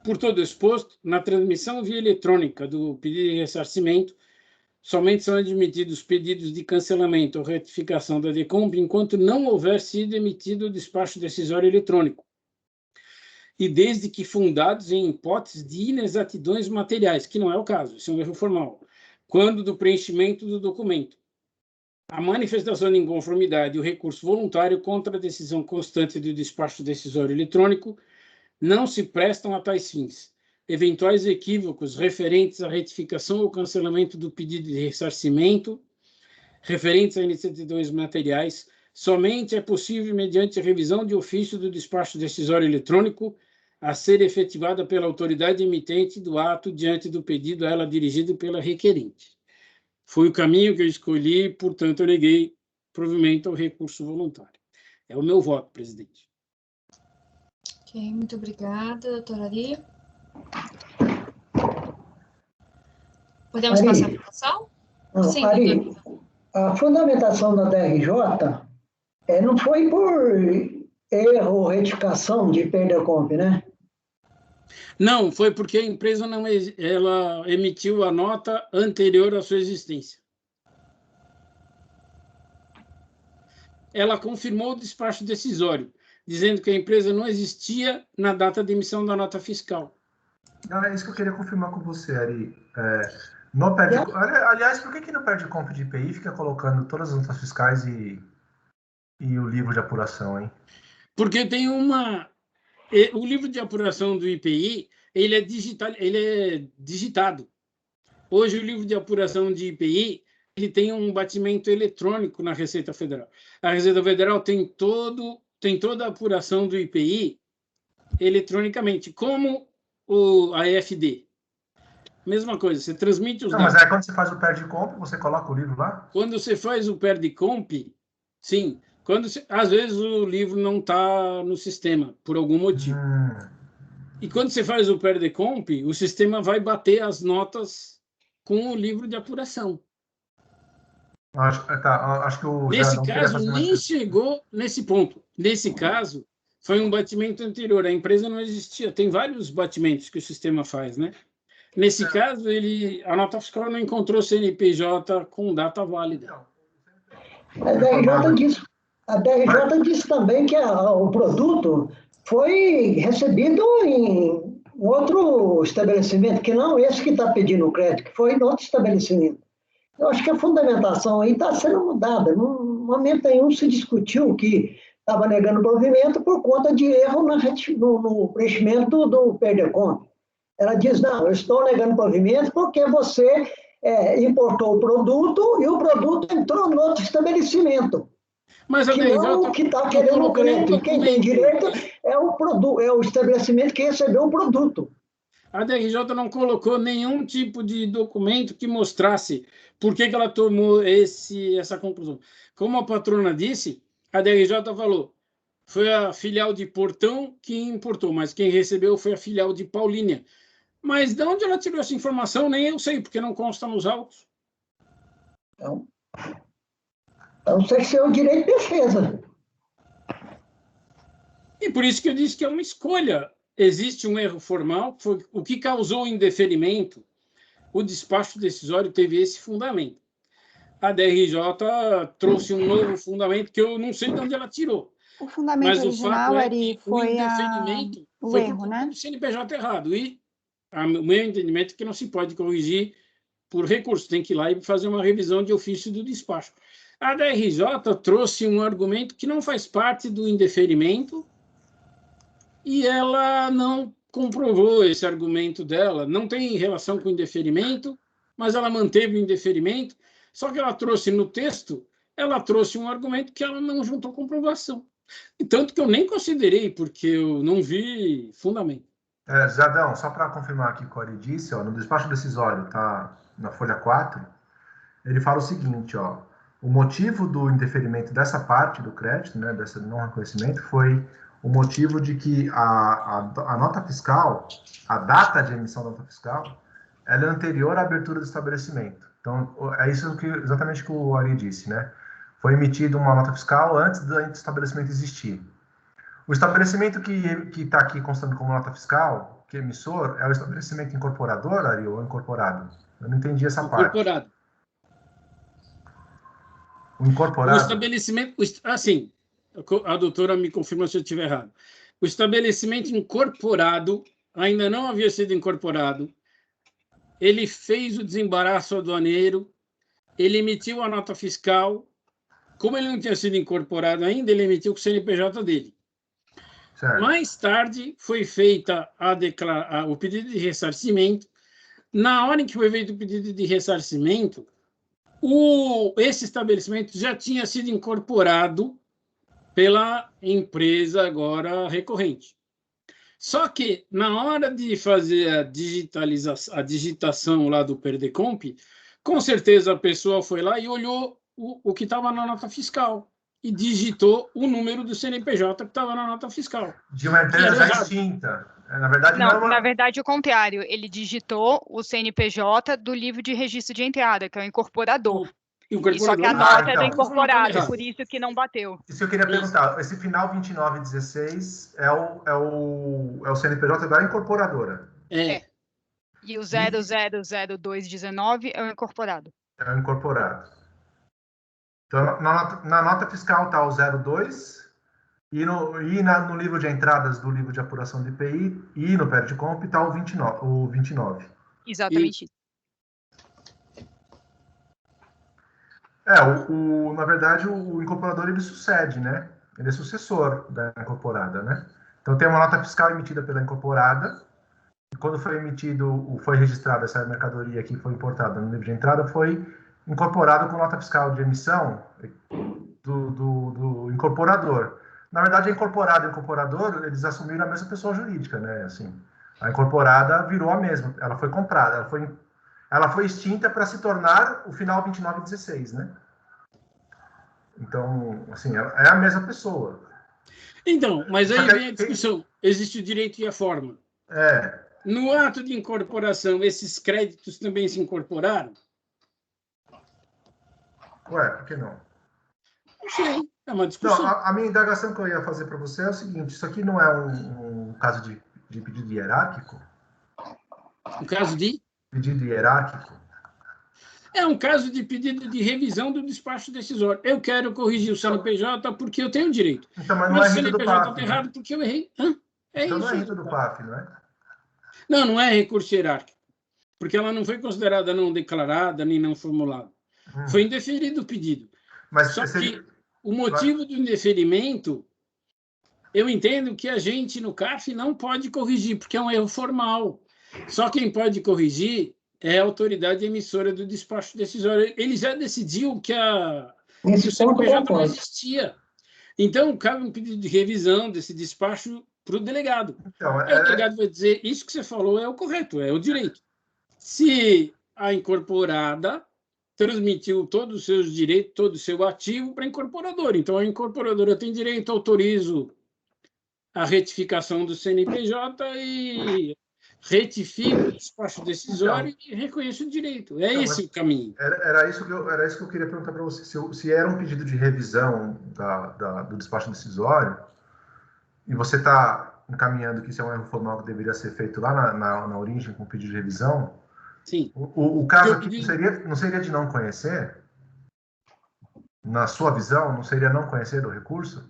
por todo exposto, na transmissão via eletrônica do pedido de ressarcimento, somente são admitidos pedidos de cancelamento ou retificação da decompra enquanto não houver sido emitido o despacho decisório eletrônico, e desde que fundados em hipóteses de inexatidões materiais, que não é o caso, isso é um erro formal, quando do preenchimento do documento. A manifestação de inconformidade e o recurso voluntário contra a decisão constante do despacho decisório eletrônico não se prestam a tais fins. Eventuais equívocos referentes à retificação ou cancelamento do pedido de ressarcimento, referentes a inexatidões materiais, somente é possível mediante a revisão de ofício do despacho decisório eletrônico a ser efetivada pela autoridade emitente do ato diante do pedido a ela dirigido pela requerente. Foi o caminho que eu escolhi, portanto, eu neguei provimento ao recurso voluntário. É o meu voto, presidente. Ok, muito obrigada, doutora Ari. Podemos passar a votação? Sim, Ari, a fundamentação da DRJ não foi por erro ou retificação de perda-comp, né? Não, foi porque a empresa ela emitiu a nota anterior à sua existência. Ela confirmou o despacho decisório, dizendo que a empresa não existia na data de emissão da nota fiscal. Não, é isso que eu queria confirmar com você, Ari. Aliás, por que no perde-comp de IPI fica colocando todas as notas fiscais e o livro de apuração, hein? Porque tem o livro de apuração do IPI, ele é digitado. Hoje, o livro de apuração de IPI, ele tem um batimento eletrônico na Receita Federal. A Receita Federal tem toda a apuração do IPI eletronicamente, como a EFD. Mesma coisa, você transmite os dados. Mas aí quando você faz o perde-comp, você coloca o livro lá? Quando você faz o perde-comp, sim. Às vezes o livro não está no sistema, por algum motivo. E quando você faz o perde-comp, o sistema vai bater as notas com o livro de apuração. Acho que o nesse caso, nem chegou nesse ponto. Nesse caso, foi um batimento anterior. A empresa não existia. Tem vários batimentos que o sistema faz, né? Nesse caso, a nota fiscal não encontrou CNPJ com data válida. A DRJ disse também que o produto foi recebido em outro estabelecimento, que não esse que está pedindo o crédito, que foi em outro estabelecimento. Eu acho que a fundamentação aí está sendo mudada. No momento nenhum se discutiu que estava negando o provimento por conta de erro no preenchimento do perder-comp. Ela diz, não, eu estou negando o provimento porque você importou o produto e o produto entrou no outro estabelecimento. Mas a o que está querendo o crédito, quem tem direito é o estabelecimento que recebeu o produto. A DRJ não colocou nenhum tipo de documento que mostrasse por que ela tomou essa conclusão. Como a patrona disse, a DRJ falou, foi a filial de Portão que importou, mas quem recebeu foi a filial de Paulínia. Mas de onde ela tirou essa informação, nem eu sei, porque não consta nos autos. Então, tem que ser o direito de defesa. E por isso que eu disse que é uma escolha. Existe um erro formal, foi o que causou o indeferimento. O despacho decisório teve esse fundamento. A DRJ trouxe um novo fundamento que eu não sei de onde ela tirou. O fundamento original, Ari, foi o erro, né? O CNPJ errado. E o meu entendimento é que não se pode corrigir por recurso, tem que ir lá e fazer uma revisão de ofício do despacho. A DRJ trouxe um argumento que não faz parte do indeferimento e ela não comprovou esse argumento dela, não tem relação com o indeferimento, mas ela manteve o indeferimento, só que ela trouxe no texto ela trouxe um argumento que ela não juntou comprovação. E tanto que eu nem considerei, porque eu não vi fundamento. Zadão, só para confirmar aqui o que o Ari disse, ó, no despacho decisório, tá na folha 4, ele fala o seguinte, ó, o motivo do indeferimento dessa parte do crédito, né, desse não reconhecimento, foi o motivo de que a nota fiscal, a data de emissão da nota fiscal, ela é anterior à abertura do estabelecimento. Então, é isso exatamente que o Ari disse, né? Foi emitida uma nota fiscal antes do estabelecimento existir. O estabelecimento que está aqui constando como nota fiscal, que é emissor, é o estabelecimento incorporador, Ari, ou incorporado? Eu não entendi essa parte. Incorporado. O incorporado? O estabelecimento... Assim, a doutora me confirma se eu estiver errado. O estabelecimento incorporado ainda não havia sido incorporado. Ele fez o desembaraço aduaneiro, ele emitiu a nota fiscal. Como ele não tinha sido incorporado ainda, ele emitiu com o CNPJ dele. Certo. Mais tarde, foi feita o pedido de ressarcimento. Na hora em que foi feito o pedido de ressarcimento, esse estabelecimento já tinha sido incorporado pela empresa agora recorrente. Só que, na hora de fazer a digitação lá do Perdecomp, com certeza a pessoa foi lá e olhou o que estava na nota fiscal e digitou o número do CNPJ que estava na nota fiscal. De uma empresa já extinta. Na verdade, não, na verdade, o contrário. Ele digitou o CNPJ do livro de registro de entrada, que é o incorporador. E só que a nota é do incorporado, por isso que não bateu. Isso eu queria perguntar. Esse final 2916 é o CNPJ da incorporadora? É. E o 000219 é o incorporado. É o incorporado. Então, na nota fiscal está o 02 e no livro de entradas do livro de apuração de IPI e no Perdecomp está o 29. Exatamente isso. Na verdade, o incorporador ele sucede, né? Ele é sucessor da incorporada, né? Então, tem uma nota fiscal emitida pela incorporada. E quando foi registrada essa mercadoria que foi importada no livro de entrada, foi incorporado com nota fiscal de emissão do incorporador. Na verdade, a incorporada e o incorporador, eles assumiram a mesma pessoa jurídica, né? Assim, a incorporada virou a mesma, ela foi comprada, ela foi extinta para se tornar o final 2916, né? Então, assim, é a mesma pessoa. Então, mas aí vem a discussão. Existe o direito e a forma. No ato de incorporação, esses créditos também se incorporaram? Ué, por que não? Não sei, é uma discussão. Não, a minha indagação que eu ia fazer para você é o seguinte, isso aqui não é um caso de pedido hierárquico? Um caso de? Pedido hierárquico? É um caso de pedido de revisão do despacho decisório. Eu quero corrigir o CNPJ porque eu tenho direito. Então, mas não é rito do PAF, o CNPJ está errado porque eu errei. Então não é rito do PAF, não é? Não é recurso hierárquico. Porque ela não foi considerada não declarada nem não formulada. Foi indeferido o pedido. Mas só que o motivo do indeferimento, eu entendo que a gente no CAF não pode corrigir, porque é um erro formal. Só quem pode corrigir é a autoridade emissora do despacho decisório. Ele já decidiu que o CNPJ não existia. Então, cabe um pedido de revisão desse despacho para o delegado. Então, o delegado vai dizer, isso que você falou é o correto, é o direito. Se a incorporada transmitiu todos os seus direitos, todo o seu ativo para a incorporadora. Então, a incorporadora tem direito, autorizo a retificação do CNPJ e retifico o despacho decisório e reconheço o direito. É esse o caminho. Era isso que eu queria perguntar para você. Se era um pedido de revisão do despacho decisório e você está encaminhando que isso é um erro formal que deveria ser feito lá na origem com o pedido de revisão, sim. O caso aqui não seria de não conhecer? Na sua visão, não seria não conhecer do recurso?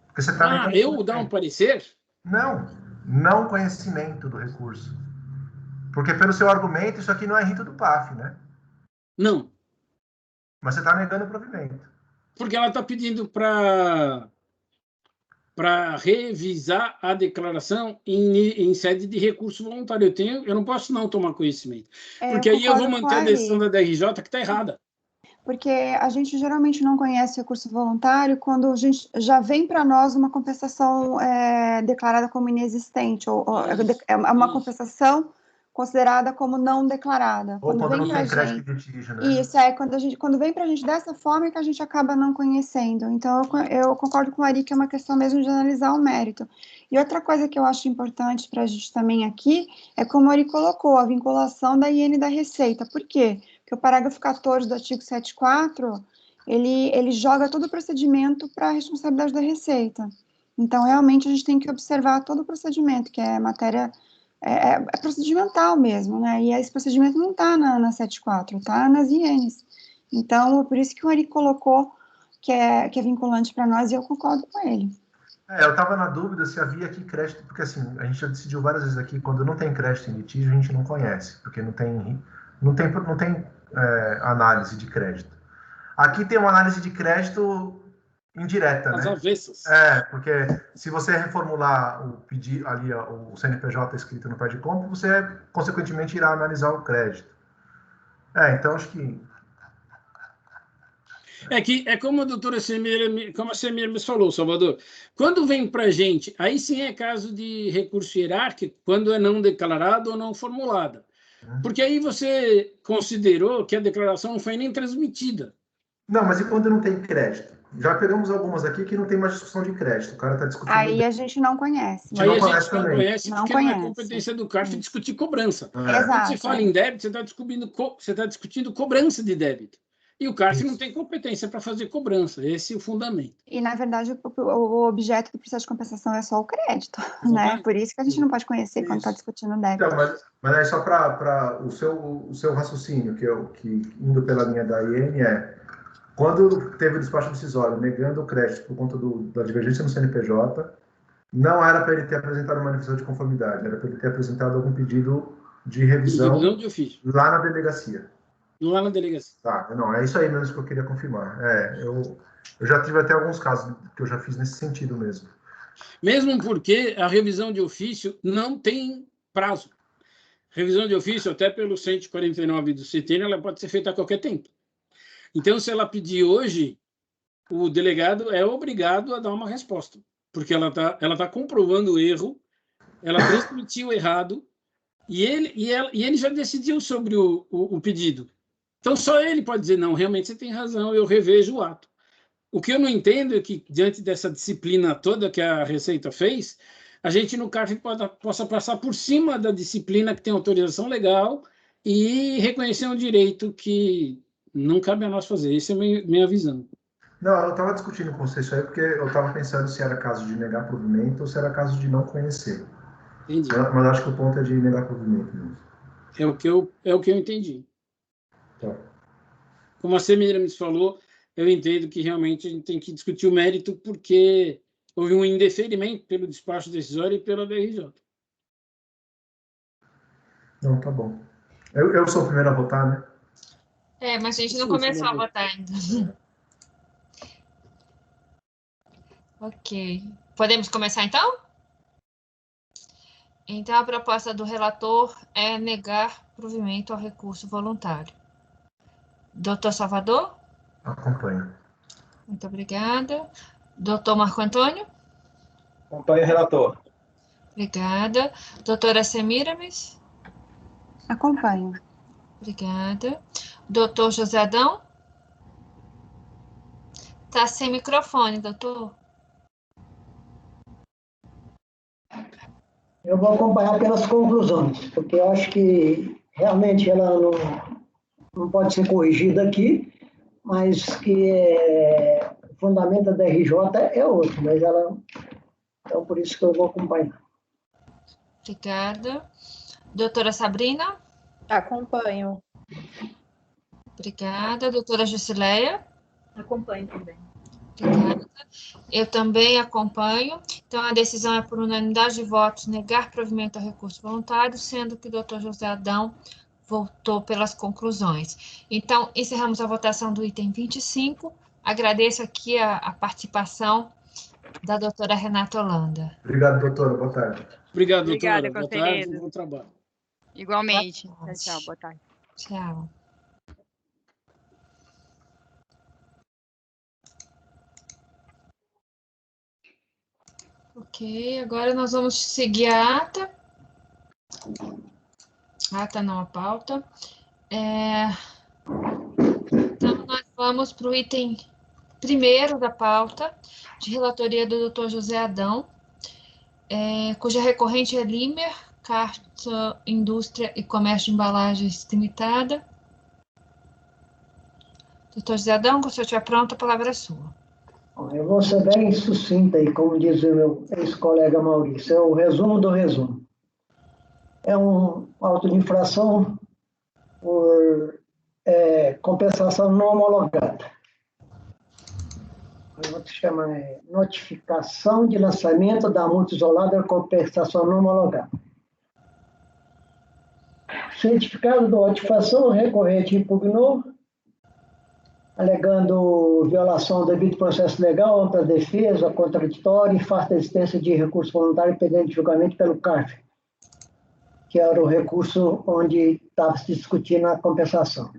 Porque você tá eu dar um parecer? Não conhecimento do recurso. Porque pelo seu argumento, isso aqui não é rito do PAF, né? Não. Mas você está negando o provimento. Porque ela está pedindo para revisar a declaração em sede de recurso voluntário. Eu não posso não tomar conhecimento. Porque aí eu vou manter a decisão da DRJ que está errada. porque a gente geralmente não conhece recurso voluntário quando a gente já vem para nós uma compensação declarada como inexistente, ou é uma compensação considerada como não declarada. Ou quando não tem crédito em litígio, né? Isso, quando vem para a gente dessa forma é que a gente acaba não conhecendo. Então, eu concordo com o Ari que é uma questão mesmo de analisar o mérito. E outra coisa que eu acho importante para a gente também aqui é como o Ari colocou, a vinculação da IN da Receita. Por quê? Porque o parágrafo 14 do artigo 74, ele joga todo o procedimento para a responsabilidade da Receita. Então, realmente, a gente tem que observar todo o procedimento, que é matéria... É procedimental mesmo, né? E esse procedimento não está na 74, está nas INs. Então, por isso que o Ari colocou que é vinculante para nós, e eu concordo com ele. Eu estava na dúvida se havia aqui crédito, porque assim, a gente já decidiu várias vezes aqui, quando não tem crédito em litígio, a gente não conhece, porque não tem análise de crédito. Aqui tem uma análise de crédito indireta, As né? avessas. Porque se você reformular pedir ali o CNPJ escrito no pé de compra, você consequentemente irá analisar o crédito. Então acho que É como a doutora Semira, como a Semira me falou, Salvador, quando vem para a gente, aí sim é caso de recurso hierárquico, quando é não declarado ou não formulada. Porque aí você considerou que a declaração não foi nem transmitida. Não, mas e quando não tem crédito? Já pegamos algumas aqui que não tem mais discussão de crédito. O cara está discutindo... Aí a gente não conhece. Aí a gente não conhece porque não é competência do CARF discutir cobrança. Exato. Quando você fala em débito, você está discutindo cobrança de débito. E o CARF não tem competência para fazer cobrança. Esse é o fundamento. E, na verdade, o objeto do processo de compensação é só o crédito, né? Por isso que a gente não pode conhecer quando está discutindo débito. Então, mas é só para o seu raciocínio, que indo pela linha da IN quando teve o despacho decisório negando o crédito por conta da divergência no CNPJ, não era para ele ter apresentado uma manifestação de conformidade, era para ele ter apresentado algum pedido de revisão de ofício. Lá na delegacia. Lá na delegacia. Tá, não, é isso aí mesmo que eu queria confirmar. Eu já tive até alguns casos que eu já fiz nesse sentido mesmo. Mesmo porque a revisão de ofício não tem prazo. Revisão de ofício, até pelo 149 do CTN, ela pode ser feita a qualquer tempo. Então, se ela pedir hoje, o delegado é obrigado a dar uma resposta, porque ela tá comprovando o erro, ela transmitiu errado, e ele já decidiu sobre o pedido. Então, só ele pode dizer, não, realmente você tem razão, eu revejo o ato. O que eu não entendo é que, diante dessa disciplina toda que a Receita fez, a gente no CARF possa passar por cima da disciplina que tem autorização legal e reconhecer um direito que não cabe a nós fazer. Essa é a minha visão. Não, eu estava discutindo com você isso aí porque eu estava pensando se era caso de negar provimento ou se era caso de não conhecer. Entendi. Mas acho que o ponto é de negar provimento mesmo. É o que eu entendi. Tá. Como a Semiramis falou, eu entendo que realmente a gente tem que discutir o mérito porque houve um indeferimento pelo despacho decisório e pela DRJ. Não, tá bom. Eu sou o primeiro a votar, né? Mas a gente não começou a votar ainda. Ok. Podemos começar, então? Então, a proposta do relator é negar provimento ao recurso voluntário. Doutor Salvador? Acompanho. Muito obrigada. Doutor Marco Antônio? Acompanho o relator. Obrigada. Doutora Semiramis? Acompanho. Obrigada. Doutor José Adão? Está sem microfone, doutor. Eu vou acompanhar pelas conclusões, porque eu acho que realmente ela não pode ser corrigida aqui, mas que o fundamento da RJ é outro, mas ela... Então, por isso que eu vou acompanhar. Obrigada. Doutora Sabrina? Acompanho. Obrigada. Doutora Jusileia? Acompanho também. Obrigada. Eu também acompanho. Então, a decisão é por unanimidade de votos negar provimento ao recurso voluntário, sendo que o doutor José Adão votou pelas conclusões. Então, encerramos a votação do item 25. Agradeço aqui a participação da doutora Renata Holanda. Obrigado, doutora. Boa tarde. Obrigado, Obrigada, doutora. Boa tarde, bom trabalho. Igualmente. Boa tarde. Tchau, boa tarde. Tchau. Ok, agora nós vamos seguir a ata. Ata não a pauta. Então, nós vamos para o item primeiro da pauta, de relatoria do Dr. José Adão, cuja recorrente é Limer, Carta Indústria e Comércio de Embalagens Limitada. Dr. José Adão, quando você estiver pronto, a palavra é sua. Eu vou ser bem sucinta aí, como diz o meu ex-colega Maurício, é o resumo do resumo. É um auto de infração por compensação não homologada. Eu vou te chamar notificação de lançamento da multa isolada de compensação não homologada. Certificado de notificação, o recorrente impugnou, alegando violação do devido processo legal, ampla defesa, contraditória e farta existência de recurso voluntário pendente de julgamento pelo CARF, que era o recurso onde estava se discutindo a compensação.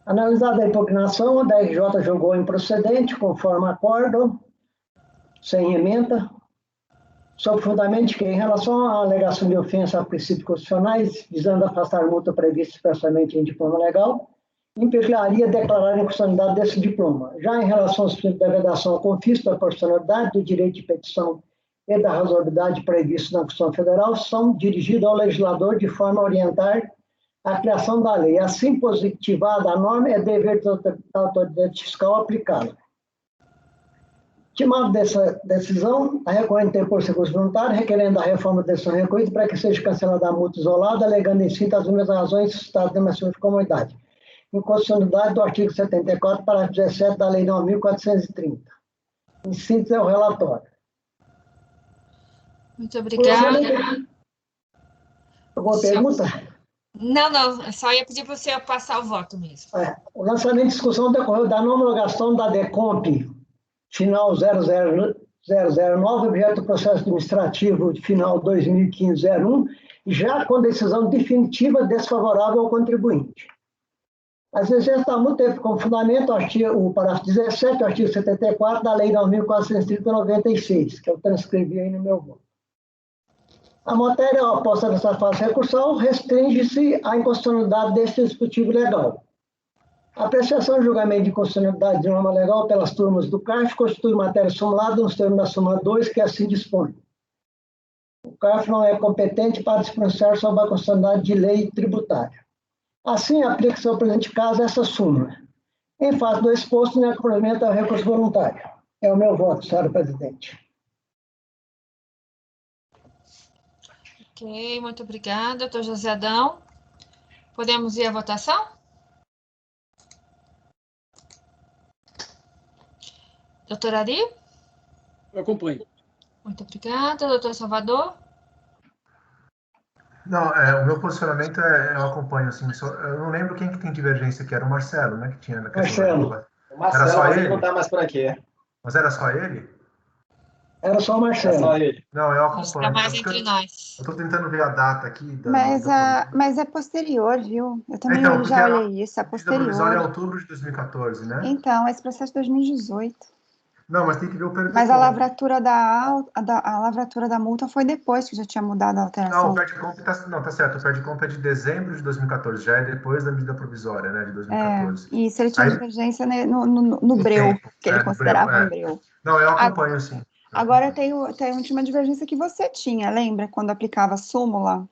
Analisada a impugnação, a DRJ julgou improcedente, conforme acordo, sem emenda, sob fundamento que, em relação à alegação de ofensa a princípios constitucionais, visando afastar multa prevista expressamente em diploma legal, implicaria declarar a inconstitucionalidade desse diploma. Já em relação aos princípios da vedação ao confisco, da proporcionalidade, do direito de petição e da razoabilidade previstos na Constituição Federal, são dirigidos ao legislador de forma a orientar a criação da lei. Assim positivada a norma, é dever da autoridade fiscal aplicá-la. Intimado dessa decisão, a recorrente tem por recurso voluntário, requerendo a reforma da decisão recorrida para que seja cancelada a multa isolada, alegando em síntese as mesmas razões citadas na menção de comunidade. Inconstitucionalidade do artigo 74, parágrafo 17 da Lei 9.430. Em síntese, é o relatório. Muito obrigada. Alguma pergunta? Não, eu só ia pedir para você passar o voto mesmo. O lançamento de discussão decorreu da homologação da DECOMP, final 00009, objeto do processo administrativo final 2015-01, já com decisão definitiva desfavorável ao contribuinte. As exigências da multa teve como fundamento o parágrafo 17, o artigo 74 da Lei 9.430/96, que eu transcrevi aí no meu voto. A matéria oposta dessa fase recursal restringe-se à inconstitucionalidade deste dispositivo legal. A apreciação e julgamento de inconstitucionalidade de norma legal pelas turmas do CARF constitui matéria sumulada nos termos da súmula 2, que assim dispõe. O CARF não é competente para se pronunciar sobre a constitucionalidade de lei tributária. Assim, aplica-se ao presente caso essa súmula. Em face do exposto, não é complemento ao recurso voluntário. É o meu voto, senhora presidente. Ok, muito obrigada, doutor José Adão. Podemos ir à votação? Doutor Ari? Eu acompanho. Muito obrigada. Doutor Salvador? Não, o meu posicionamento eu acompanho, assim, eu não lembro quem que tem divergência aqui, era o Marcelo, né, que tinha na questão. O Marcelo, era só mas ele não está mais por aqui. Mas era só ele? Era só o Marcelo. Era só ele. Não, eu acompanho. Está mais entre nós. Eu estou tentando ver a data aqui. Mas é posterior, viu? Eu também então, já olhei isso, é posterior. A provisória é outubro de 2014, né? Então, esse processo é 2018. Não, mas tem que ver o percentual. Mas a lavratura da multa foi depois que já tinha mudado a alteração. Não, o PERDCOMP tá certo. O PERDCOMP é de dezembro de 2014, já é depois da medida provisória, né, de 2014. Isso, ele tinha divergência no breu, tempo, que ele considerava um breu. Não, eu acompanho, sim. Agora tem a última divergência que você tinha, lembra? Quando aplicava súmula,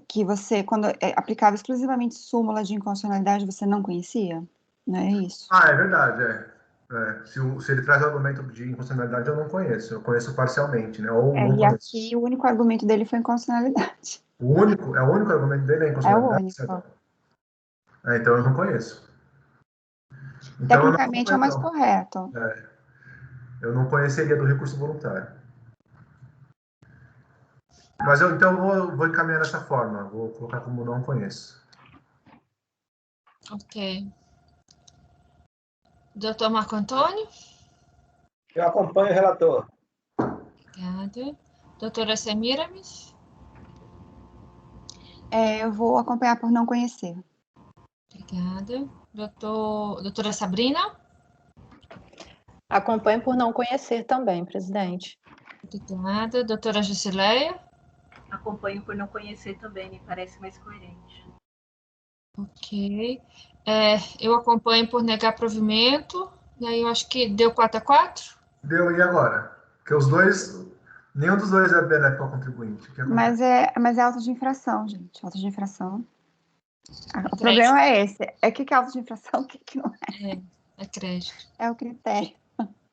que você, quando aplicava exclusivamente súmula de inconstitucionalidade, você não conhecia? Não é isso? Ah, é verdade, Se ele traz argumento de inconstitucionalidade, eu não conheço. Eu conheço parcialmente, né? Ou não e conheço. aqui o único argumento dele foi inconstitucionalidade. O único argumento dele é inconstitucionalidade? É o único. Então eu não conheço. Então, tecnicamente é o mais correto. Eu não conheceria do recurso voluntário. Mas eu vou encaminhar dessa forma. Vou colocar como não conheço. Ok. Doutor Marco Antônio? Eu acompanho o relator. Obrigada. Doutora Semiramis? Eu vou acompanhar por não conhecer. Obrigada. Doutora Sabrina? Acompanho por não conhecer também, presidente. Obrigada. Doutora Jusileia? Acompanho por não conhecer também, me parece mais coerente. Ok. Eu acompanho por negar provimento, e aí eu acho que deu 4-4? Deu, e agora? Porque os dois, nenhum dos dois é benéfico ao contribuinte. O que acontece? Mas é auto de infração, gente. Auto de infração. O crédito. problema é esse. O que é auto de infração, o que não é? É crédito. É o critério.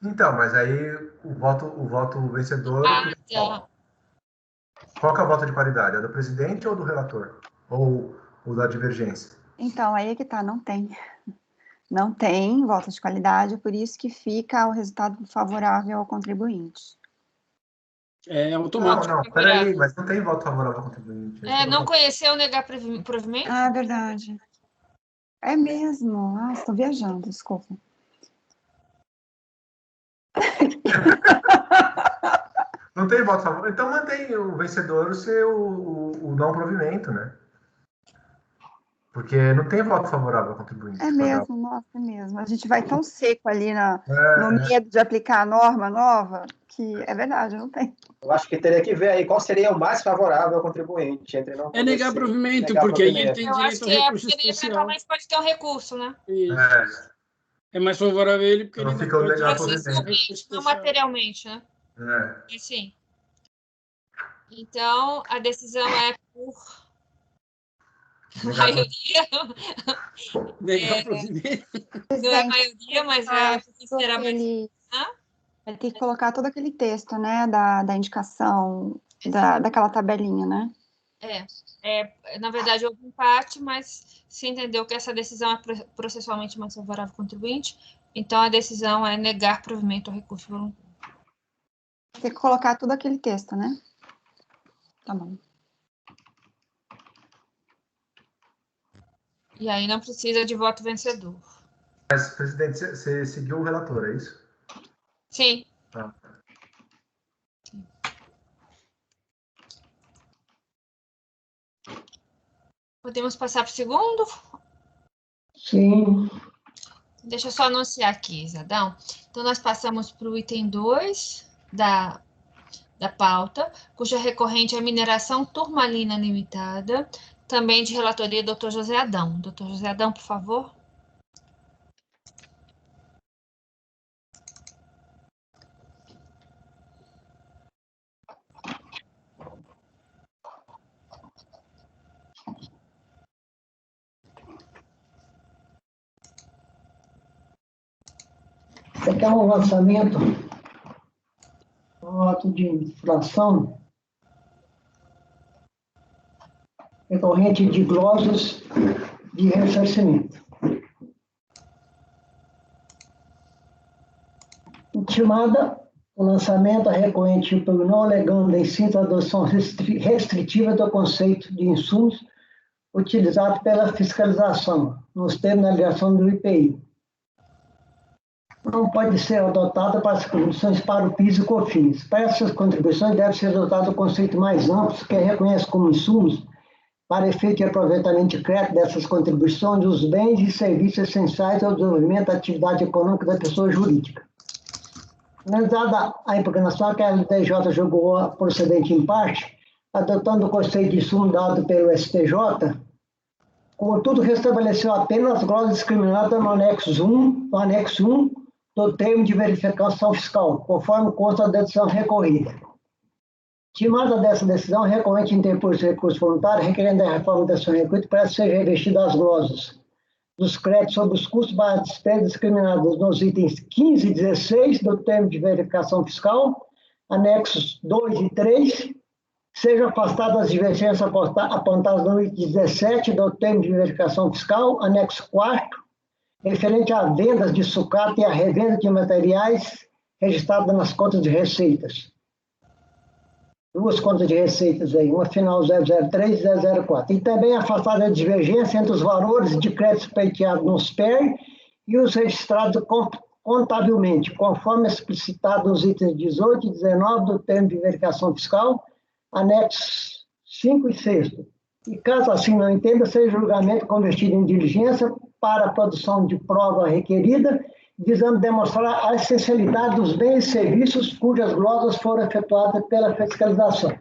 Então, mas aí o voto vencedor... Tá. Qual que é o voto de qualidade? É do presidente ou do relator? Ou da divergência? Então, aí é que tá, não tem. Não tem voto de qualidade, por isso que fica o resultado favorável ao contribuinte. É automático. Não, peraí, mas não tem voto favorável ao contribuinte. Não conheceu negar provimento? Ah, verdade. É mesmo. Ah, estou viajando, desculpa. Não tem voto favorável. Então mantém o vencedor ser o não provimento, né? Porque não tem voto favorável ao contribuinte. É mesmo, nossa, é mesmo. A gente vai tão seco ali no medo de aplicar a norma nova, que é verdade, não tem. Eu acho que teria que ver aí qual seria o mais favorável ao contribuinte. Entre não É negar provimento, porque aí ele tem direito ao recurso especial. Eventualmente pode ter um recurso, né? É mais favorável a ele, porque não ele fica pode negar processualmente, não materialmente, né? Sim. Então, a decisão é por maioria. Negar provimento. Não é maioria, mas sinceramente. Vai ter que colocar todo aquele texto, né, da indicação, daquela tabelinha, né? Na verdade, houve empate, mas se entendeu que essa decisão é processualmente mais favorável ao contribuinte, então a decisão é negar provimento ao recurso voluntário. Tem que colocar todo aquele texto, né? Tá bom. E aí não precisa de voto vencedor. Mas, presidente, você seguiu o relator, é isso? Sim. Podemos passar para o segundo? Sim. Deixa eu só anunciar aqui, Isadão. Então, nós passamos para o item 2 da pauta, cuja recorrente é a mineração turmalina limitada, também de relatoria do Dr. José Adão. Dr. José Adão, por favor. Esse aqui é um lançamento, um ato de infração recorrente de glosas de ressarcimento. Intimada o lançamento recorrente por não alegando em si a adoção restritiva do conceito de insumos utilizado pela fiscalização, nos termos da alegação do IPI. Não pode ser adotada para as contribuições para o PIS e COFINS. Para essas contribuições deve ser adotado o conceito mais amplo, que reconhece como insumos, para efeito de aproveitamento de crédito dessas contribuições, os bens e serviços essenciais ao desenvolvimento da atividade econômica da pessoa jurídica. Analisada a impugnação, que a LDJ julgou procedente em parte, adotando o conceito de insumo dado pelo STJ, contudo, restabeleceu apenas as glosas discriminadas no anexo 1 do termo de verificação fiscal, conforme consta da decisão recorrida. Estimada dessa decisão, recorrente interpôs recurso voluntário, requerendo a reforma da decisão recorrida para ser revestida as glosas dos créditos sobre os custos barra despesas discriminados nos itens 15 e 16 do termo de verificação fiscal, anexos 2 e 3, sejam afastadas as divergências apontadas no item 17 do termo de verificação fiscal, anexo 4, referente a vendas de sucata e a revenda de materiais registradas nas contas de receitas. Duas contas de receitas aí, uma final 003 e 004. E também afastada a divergência entre os valores de crédito pleiteados no SPER e os registrados contabilmente, conforme explicitado nos itens 18 e 19 do termo de verificação fiscal, anexos 5 e 6. E caso assim não entenda, seja julgamento convertido em diligência para a produção de prova requerida visando demonstrar a essencialidade dos bens e serviços cujas glosas foram efetuadas pela fiscalização.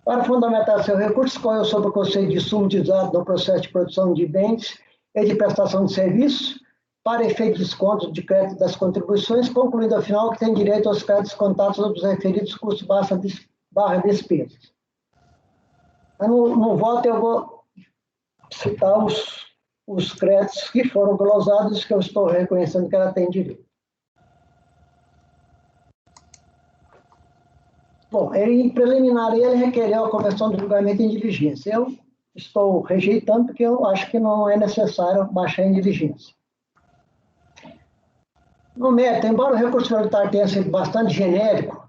Para fundamentar seu recurso, escolheu sobre o conceito de insumo utilizado no processo de produção de bens e de prestação de serviços, para efeito de desconto de crédito das contribuições, concluindo, afinal, que tem direito aos créditos contados sobre os referidos custos barra despesas. No voto, eu vou citar os créditos que foram glosados, que eu estou reconhecendo que ela tem direito. Bom, em preliminar, ele requereu a conversão do julgamento em diligência. Eu estou rejeitando porque eu acho que não é necessário baixar em diligência. No mérito, embora o recurso voluntário tenha sido bastante genérico,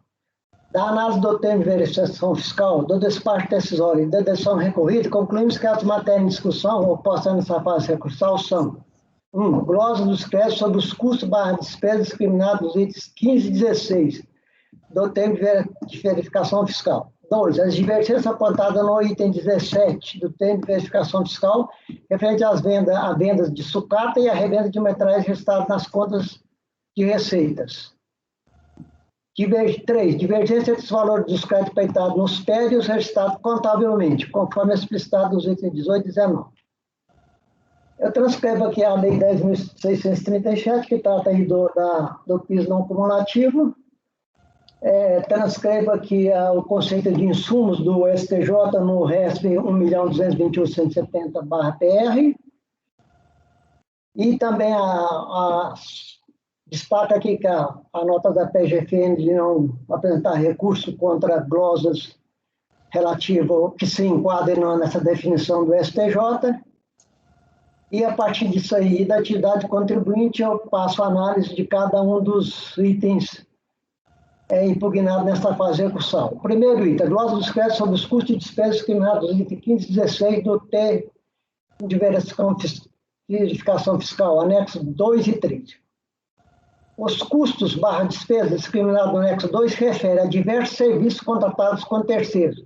da análise do termo de verificação fiscal, do despacho decisório e da decisão recorrida, concluímos que as matérias em discussão ou postas nessa fase recursal são: 1. Glosa dos créditos sobre os custos barra despesas discriminados nos itens 15 e 16 do termo de verificação fiscal. 2. As divergências apontadas no item 17 do termo de verificação fiscal, referente às vendas de sucata e à revenda de metais registrados nas contas de receitas. 3. Divergência entre os valores dos créditos peitados nos PER e os registrados contabilmente, conforme explicitado nos itens 18 e 19. Eu transcrevo aqui a Lei 10.637, que trata aí do piso não cumulativo. Transcrevo aqui o conceito de insumos do STJ no RESP 1.221.170/PR. E também destaca aqui que a nota da PGFN de não apresentar recurso contra glosas relativo que se enquadram nessa definição do STJ. E a partir disso aí, da atividade contribuinte, eu passo a análise de cada um dos itens impugnados nesta fase recursal. O primeiro item, a glosa dos créditos sobre os custos e despesas discriminados nos itens 15 e 16 do termo de verificação fiscal, anexo 2 e 3. Os custos barra despesas discriminados no anexo 2 se refere a diversos serviços contratados com terceiros,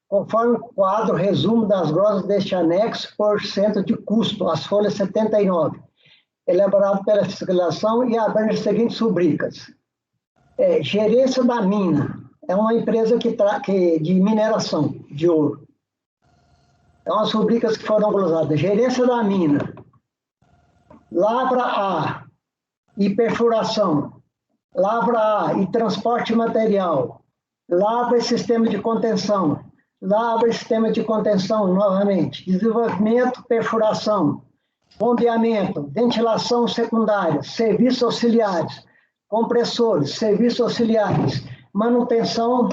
conforme o quadro resumo das glosas deste anexo por cento de custo, as folhas 79, elaborado pela fiscalização e abrange as seguintes rubricas. Gerência da mina, é uma empresa de mineração de ouro. Então, as rubricas que foram glosadas: gerência da mina, lavra A e perfuração, lavra A e transporte material, lavra e sistema de contenção, lavra e sistema de contenção novamente, desenvolvimento, perfuração, bombeamento, ventilação secundária, serviços auxiliares, compressores, serviços auxiliares, manutenção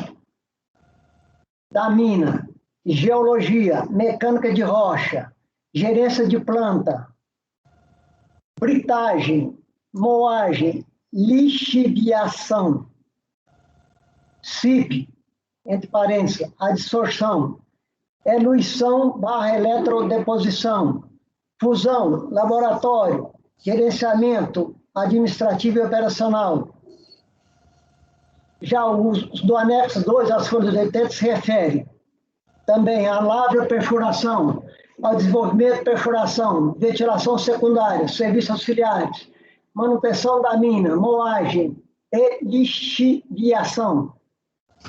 da mina, geologia, mecânica de rocha, gerência de planta, britagem, moagem, lixiviação, CIP, entre parênteses, adsorção, eluição barra eletrodeposição, fusão, laboratório, gerenciamento administrativo e operacional. Já os do anexo 2, as folhas de 80, se refere também à lavra e perfuração, ao desenvolvimento e perfuração, ventilação secundária, serviços auxiliares, manutenção da mina, moagem e lixiviação.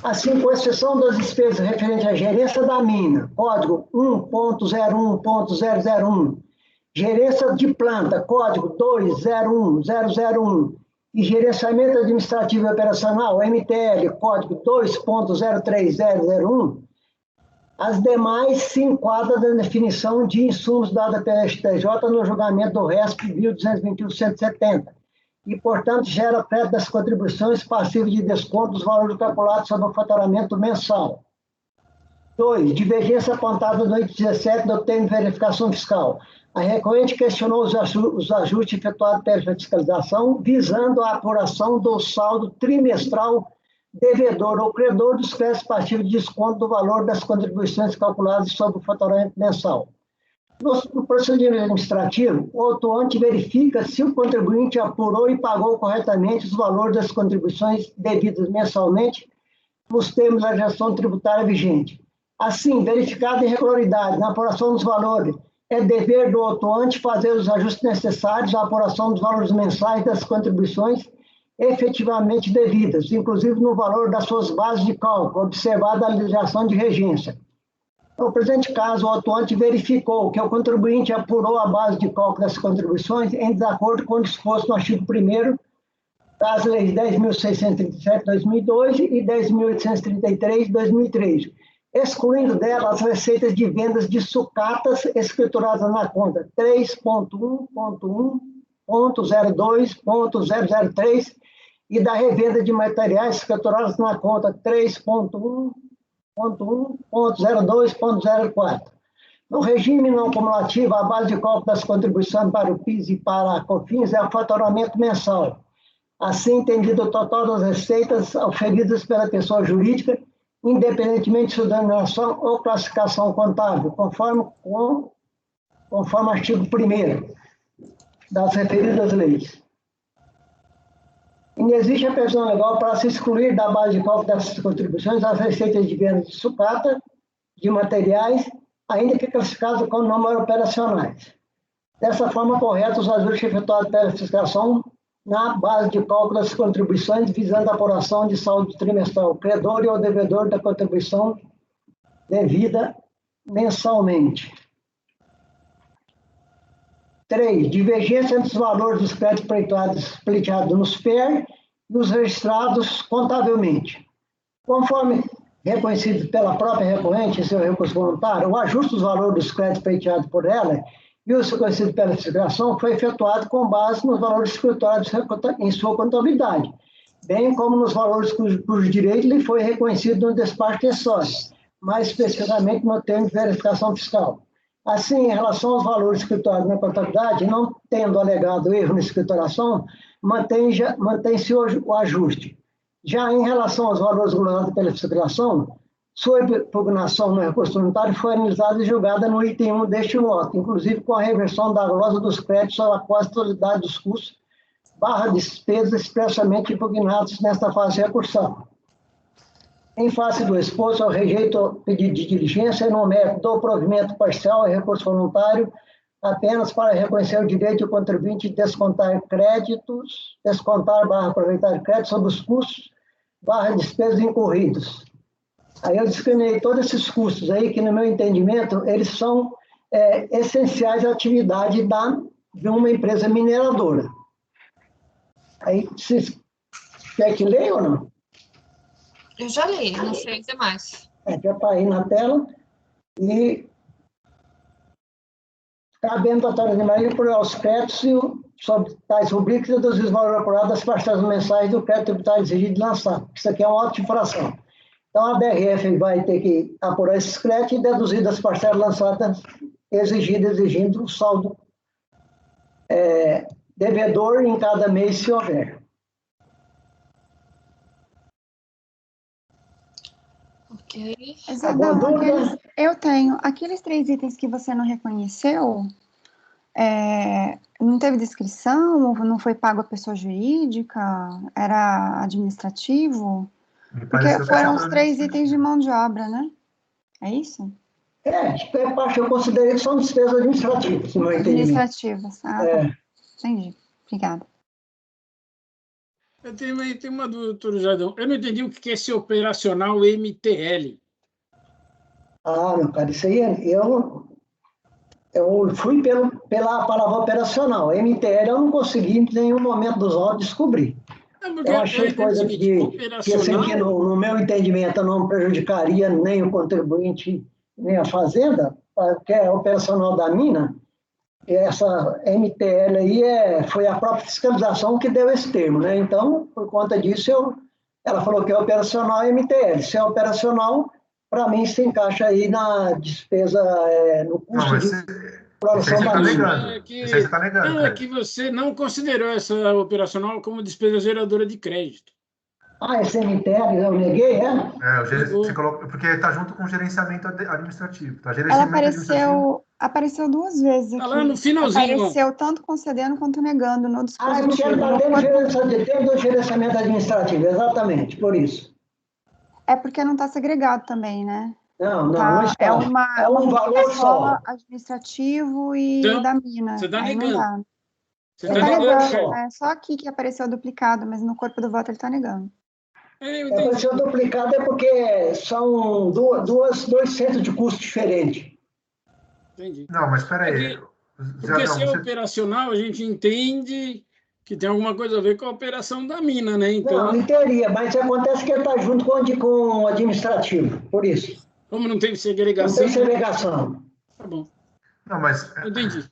Assim, com exceção das despesas referentes à gerência da mina, código 1.01.001, gerência de planta, código 2.01001, e gerenciamento administrativo e operacional, MTL, código 2.03001, as demais se enquadram na definição de insumos dada pela STJ no julgamento do RESP 1.221.170 e, portanto, gera crédito das contribuições passivas de desconto dos valores calculados sobre o faturamento mensal. 2. Divergência apontada no item 17 do termo de verificação fiscal. A recorrente questionou os ajustes efetuados pela fiscalização, visando a apuração do saldo trimestral devedor ou credor dos créditos passivos de desconto do valor das contribuições calculadas sobre o faturamento mensal. No procedimento administrativo, o autuante verifica se o contribuinte apurou e pagou corretamente os valores das contribuições devidas mensalmente nos termos da legislação tributária vigente. Assim, verificada irregularidade na apuração dos valores é dever do autuante fazer os ajustes necessários à apuração dos valores mensais das contribuições efetivamente devidas, inclusive no valor das suas bases de cálculo, observada a legislação de regência. No presente caso, o autuante verificou que o contribuinte apurou a base de cálculo das contribuições em desacordo com o disposto no artigo 1º das leis 10.637 de 2002 e 10.833 de 2003, excluindo dela as receitas de vendas de sucatas escrituradas na conta 3.1.1.02.003 e da revenda de materiais escriturados na conta 3.1.1.02.04. No regime não cumulativo, a base de cálculo das contribuições para o PIS e para a COFINS é o faturamento mensal. Assim, entendido o total das receitas oferidas pela pessoa jurídica, independentemente de sua denominação ou classificação contábil, conforme o artigo 1º das referidas leis. E não existe a previsão legal para se excluir da base de cálculo dessas contribuições as receitas de venda de sucata, de materiais, ainda que classificados como não operacionais. Dessa forma, correta os ajustes efetuados pela fiscalização na base de cálculo das contribuições visando a apuração de saldo trimestral, credor e o devedor da contribuição devida mensalmente. 3. Divergência entre os valores dos créditos pleiteados nos FER e os registrados contabilmente. Conforme reconhecido pela própria recorrente em seu recurso voluntário, o ajuste dos valores dos créditos pleiteados por ela e o reconhecido pela fiscalização foi efetuado com base nos valores escriturados em sua contabilidade, bem como nos valores cujo direito lhe foi reconhecido no despacho de sócios, mais especificamente no termo de verificação fiscal. Assim, em relação aos valores escriturados na contabilidade, não tendo alegado erro na escrituração, mantém-se o ajuste. Já em relação aos valores glossados pela fiscalização, sua impugnação no recurso voluntário foi analisada e julgada no item 1 deste lote, inclusive com a reversão da glosa dos créditos à quase totalidade dos custos / despesas expressamente impugnados nesta fase de recursão. Em face do exposto, eu rejeito o pedido de diligência no mérito do provimento parcial e recurso voluntário apenas para reconhecer o direito do contribuinte de descontar créditos, aproveitar créditos sobre os custos / despesas incorridos. Aí eu discriminei todos esses custos aí, que no meu entendimento, eles são essenciais à atividade de uma empresa mineradora. Aí, vocês querem que leia ou não? Eu já li, não sei dizer mais. Já está aí na tela. E cabendo a autorização de Maria por aos créditos e sobre tais rubricas reduzir os valores apurados das parcelas mensais do crédito tributário exigido de lançar. Isso aqui é uma auto-infração. Então, a BRF vai ter que apurar esses créditos e deduzir das parcelas lançadas exigindo o saldo devedor em cada mês, se houver. Ok. Eu tenho. Aqueles 3 itens que você não reconheceu, não teve descrição, não foi pago a pessoa jurídica, era administrativo? Porque foram os 3 itens de mão de obra, né? É isso? Parte eu considerei que são despesas administrativas, no meu entendimento. Administrativas, tá. Entendi. Obrigada. Eu tenho uma dúvida, doutor Jardão. Eu não entendi o que é esse operacional MTL. Meu cara, isso aí eu fui pela palavra operacional. MTL eu não consegui em nenhum momento dos autos descobrir. Eu achei coisa que assim, que no meu entendimento não prejudicaria nem o contribuinte, nem a fazenda, que é operacional da mina. Essa MTL aí foi a própria fiscalização que deu esse termo, né? Então, por conta disso, ela falou que é operacional MTL. Se é operacional, para mim, se encaixa aí na despesa, no custo de exploração da mina. Você está negando. É que você não considerou essa operacional como despesa geradora de crédito. Esse MTL eu neguei, você colocou, porque está junto com o gerenciamento administrativo. Tá? Ela apareceu 2 vezes aqui. Lá no finalzinho. Apareceu tanto concedendo quanto negando no dispositivo. Porque ela tem do gerenciamento administrativo, exatamente, por isso. É porque não está segregado também, né? Não Tá? está. É uma valor só. administrativo e Então, da mina. você está Aí não negando. dá. Você Ele está está negando. negando, é só aqui que apareceu duplicado, mas no corpo do voto ele está negando. Eu entendi. Apareceu duplicado é porque são dois centros de custo diferentes. Entendi. Não, mas espera aí. Porque se é operacional, a gente entende que tem alguma coisa a ver com a operação da mina, né? Então, Não, em teoria, mas acontece que ele está junto com o administrativo, por isso. como não teve Não segregação... tem segregação. Tá bom. Não, mas Entendi.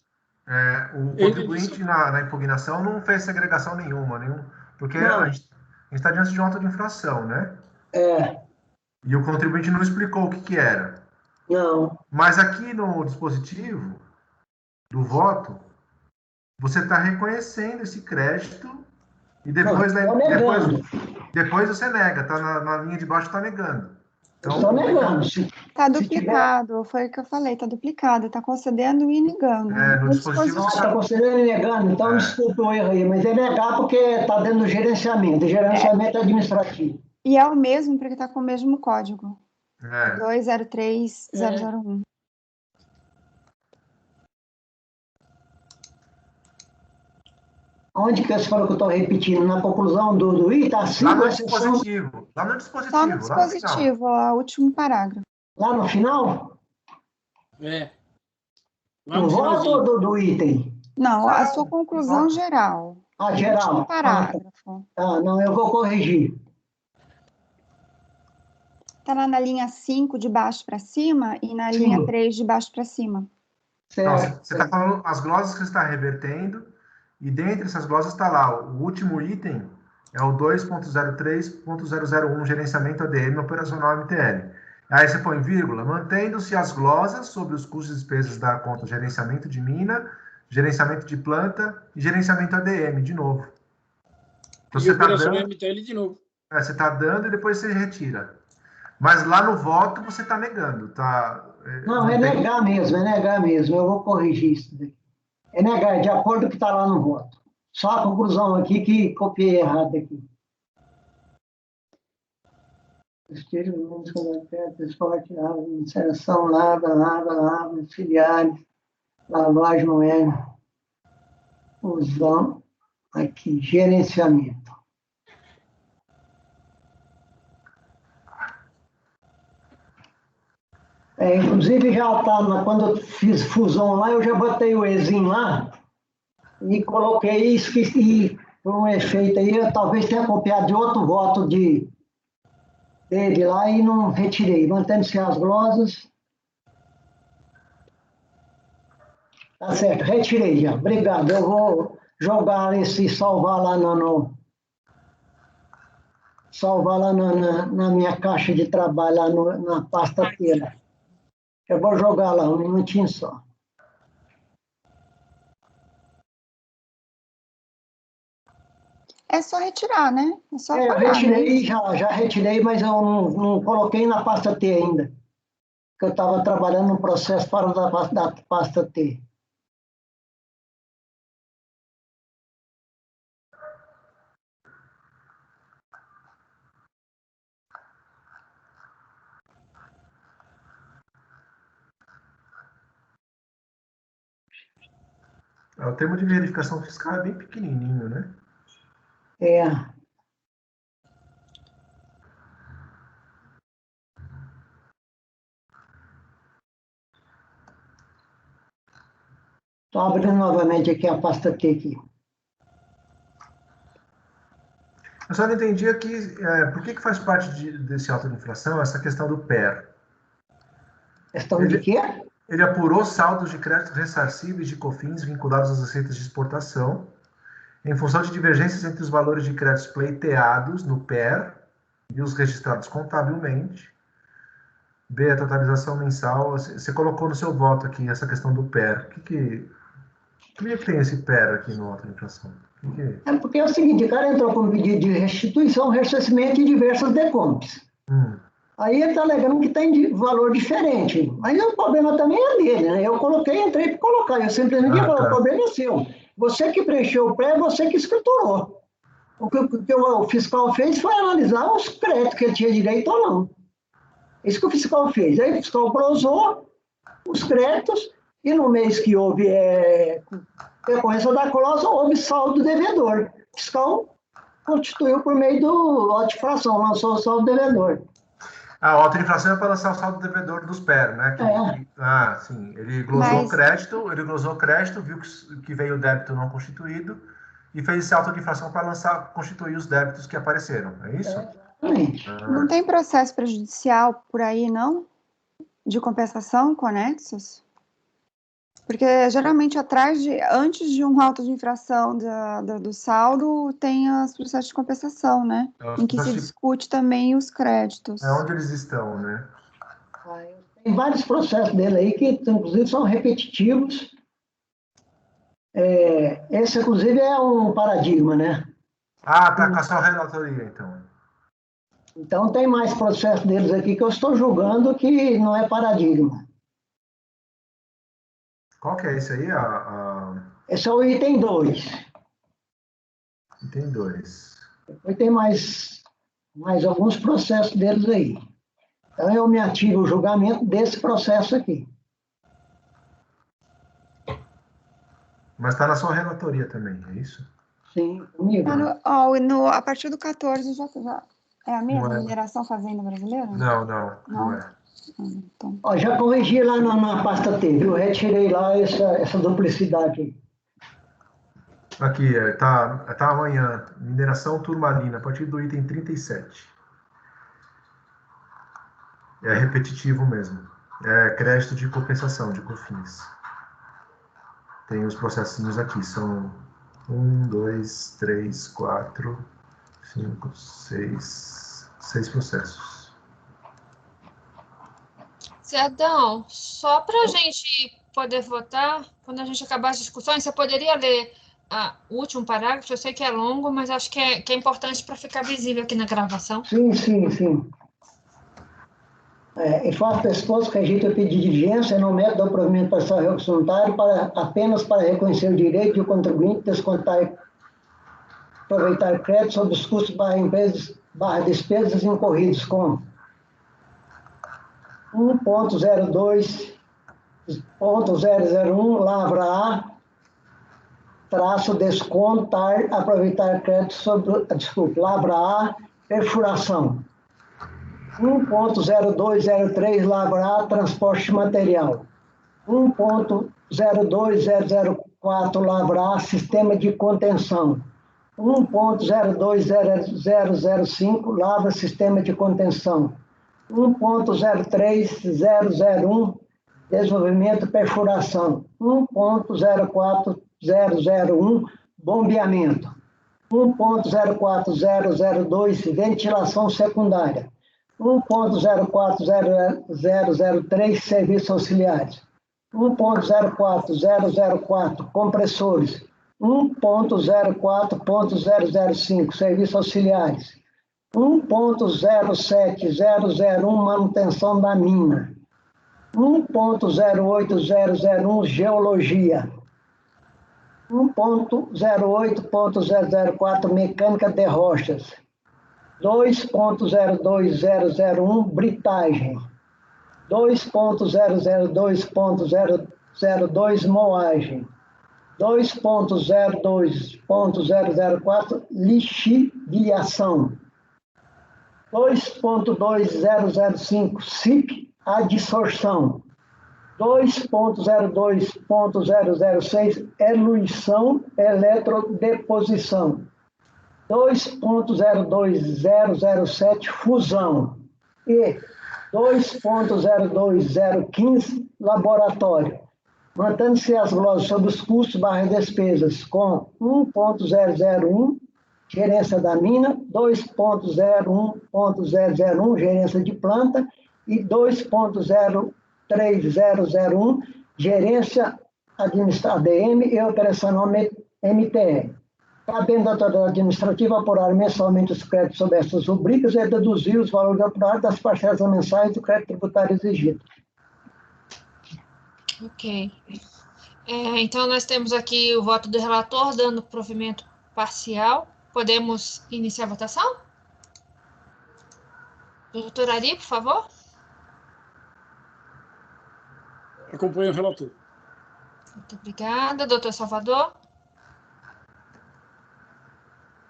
o contribuinte na impugnação não fez segregação nenhuma, porque a gente está diante de uma auto de infração, né? E o contribuinte não explicou o que era. Não. Mas aqui no dispositivo do voto, você está reconhecendo esse crédito e depois você nega, tá na linha de baixo está negando. Então, estou negando. Está duplicado, foi o que eu falei, está duplicado, está concedendo e negando. No dispositivo está concedendo e negando, então desculpa o erro aí, mas é negar porque está dentro do gerenciamento, administrativo. E é o mesmo porque está com o mesmo código. 203001. Onde que você falou que eu estou repetindo? Na conclusão do I? Está assim? Lá no dispositivo. Só no dispositivo, o último parágrafo. Lá no final? Lá no voto ou do item? Não, a sua conclusão geral. Geral. Último parágrafo. Não, eu vou corrigir. Está lá na linha 5 de baixo para cima e na linha 3 de baixo para cima. Certo. Você está falando as glosas que você está revertendo, e dentre essas glosas está lá, o último item é o 2.03.001, gerenciamento ADM operacional MTL. Aí você põe vírgula, mantendo-se as glosas sobre os custos e despesas da conta gerenciamento de mina, gerenciamento de planta e gerenciamento ADM, de novo. Então, e operação MTL de novo. Você está dando e depois você retira. Mas lá no voto você está negando, tá? Não, é negar mesmo, eu vou corrigir isso daqui. É negar, de acordo com o que está lá no voto. Só a conclusão aqui que copiei errado aqui. Esporte, inserção, lava, auxiliares, lavagem moeda, fusão, aqui, gerenciamento. Inclusive já está, quando eu fiz fusão lá, eu já botei o ESIM lá e coloquei isso e por um efeito aí, eu talvez tenha copiado de outro voto dele lá e não retirei, mantendo-se as glosas. Tá certo, retirei já, obrigado. Eu vou jogar salvar lá na minha caixa de trabalho, lá na pasta inteira. Eu vou jogar lá, um minutinho só. É só retirar, né? É só eu retirei, já retirei, mas eu não coloquei na pasta T ainda. Porque eu estava trabalhando no processo fora da pasta T. O termo de verificação fiscal é bem pequenininho, né? Estou abrindo novamente aqui a pasta T aqui. Eu só não entendi aqui por que faz parte desse auto de infração essa questão do PER. Questão de quê? Ele apurou saldos de créditos ressarcíveis de COFINS vinculados às receitas de exportação, em função de divergências entre os valores de créditos pleiteados no PER e os registrados contabilmente. B, a totalização mensal. Você colocou no seu voto aqui essa questão do PER. Por que tem esse PER aqui no auto de infração? Porque é o seguinte, o cara entrou com um pedido de restituição, ressarcimento de diversas decompes. Aí ele está alegando que tem valor diferente. Mas o problema também é dele, né? Eu entrei para colocar. Eu simplesmente falei, o problema é seu. Você que preencheu o pré, você que escriturou. O que o fiscal fez foi analisar os créditos que ele tinha direito ou não. Isso que o fiscal fez. Aí o fiscal glosou os créditos e no mês que houve decorrência da cláusula, houve saldo devedor. O fiscal constituiu por meio do auto de infração, lançou o saldo devedor. A auto de infração é para lançar o saldo devedor dos PER, né? Sim. Ele glosou o crédito, viu que veio o débito não constituído e fez esse auto de infração para constituir os débitos que apareceram, é isso? Exatamente. Não tem processo prejudicial por aí, não? De compensação com anexos? Porque geralmente antes de um auto de infração do saldo, tem os processos de compensação, né? Em que se discute também os créditos. É onde eles estão, né? Tem vários processos dele aí que, inclusive, são repetitivos. Esse, inclusive, é um paradigma, né? Ah, tá com a sua relatoria, então. Então, tem mais processos deles aqui que eu estou julgando que não é paradigma. Qual que é esse aí? Esse é o item 2. Item 2. Depois tem mais alguns processos deles aí. Então, eu me ativo o julgamento desse processo aqui. Mas está na sua relatoria também, é isso? Sim, comigo. A partir do 14 já é a mesma mineração fazenda brasileira? Não é. Então. Já corrigi lá na pasta T, viu? Retirei lá essa duplicidade. Aqui, tá amanhã. Mineração turmalina, a partir do item 37. É repetitivo mesmo. É crédito de compensação de COFINS. Tem os processinhos aqui, são 1, 2, 3, 4, 5, 6 processos. Zedão, só para a gente poder votar, quando a gente acabar as discussões, você poderia ler o último parágrafo? Eu sei que é longo, mas acho que é importante para ficar visível aqui na gravação. Sim. Em fato exposto que a gente pedir diligência no método do provimento parcial voluntário apenas para reconhecer o direito do contribuinte descontar aproveitar crédito sobre os custos /despesas incorridos com 1.02.001, lavra A, descontar, aproveitar crédito sobre, lavra A, perfuração. 1.0203, lavra A, transporte de material. 1.02004, lavra A, sistema de contenção. 1.02005, lavra sistema de contenção. 1.03001, desenvolvimento perfuração. 1.04001, bombeamento. 1.04002, ventilação secundária. 1.04003, serviços auxiliares. 1.04004, compressores. 1.04.005, serviços auxiliares. 1.07001, manutenção da mina. 1.08001, geologia. 1.08.004, mecânica de rochas. 2.02001, britagem. 2.002.002, moagem. 2.02.004, lixiviação. 2.2005, CIP, adsorção. 2.02.006, eluição, eletrodeposição. 2.02007, fusão. E 2.02015, laboratório. Mantendo-se as glosas sobre os custos /despesas com 1.001, gerência da mina, 2.01.001, gerência de planta, e 2.03001, gerência ADM e operacional MTE. Cabendo à autoridade administrativa apurar mensalmente os créditos sobre essas rubricas e deduzir os valores apurados das parcelas mensais do crédito tributário exigido. Ok. Então, nós temos aqui o voto do relator dando provimento parcial. Podemos iniciar a votação? Doutor Ari, por favor. acompanho o relator. Muito obrigada. Doutor Salvador?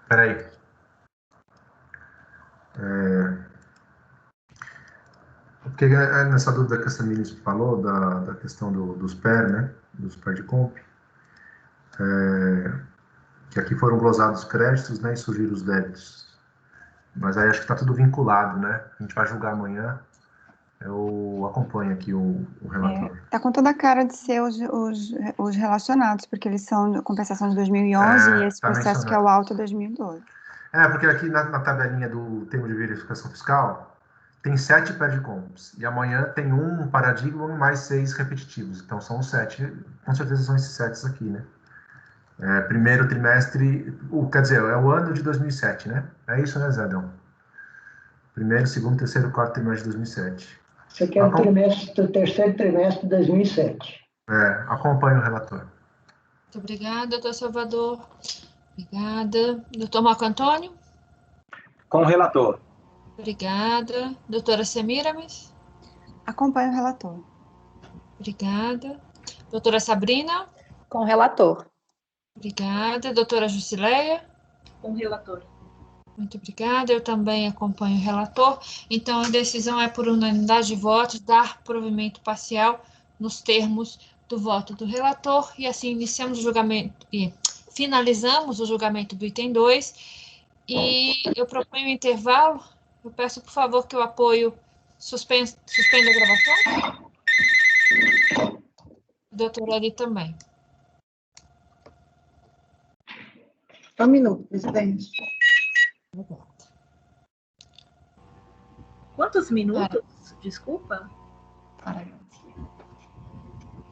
Espera aí. Porque nessa dúvida que a Samiris falou, da questão dos PER, né? Dos PER de comp, que aqui foram glosados os créditos, né? E surgiram os débitos. Mas aí acho que está tudo vinculado, né? A gente vai julgar amanhã. Eu acompanho aqui o relator. Tá com toda a cara de ser os relacionados, porque eles são de compensação de 2011 e esse tá processo que é o auto 2012. Porque aqui na tabelinha do termo de verificação fiscal, tem 7 PER de comps. E amanhã tem um paradigma mais 6 repetitivos. Então são 7. Com certeza são esses 7 aqui, né? Primeiro trimestre, quer dizer, é o ano de 2007, né? É isso, né, Zedão? Primeiro, segundo, terceiro, quarto trimestre de 2007. Isso aqui é o terceiro trimestre de 2007. Acompanho o relator. Muito obrigada, doutor Salvador. Obrigada. Doutor Marco Antônio? Com o relator. Obrigada. Doutora Semiramis? Acompanho o relator. Obrigada. Doutora Sabrina? Com o relator. Obrigada. Doutora Jusileia? Com o relator. Muito obrigada. Eu também acompanho o relator. Então, a decisão é por unanimidade de votos, dar provimento parcial nos termos do voto do relator, e assim iniciamos o julgamento e finalizamos o julgamento do item 2, e eu proponho um intervalo. Eu peço, por favor, que o apoio suspenda a gravação. Doutora Eli também. Um minuto, presidente. Quantos minutos? Desculpa. Para aí.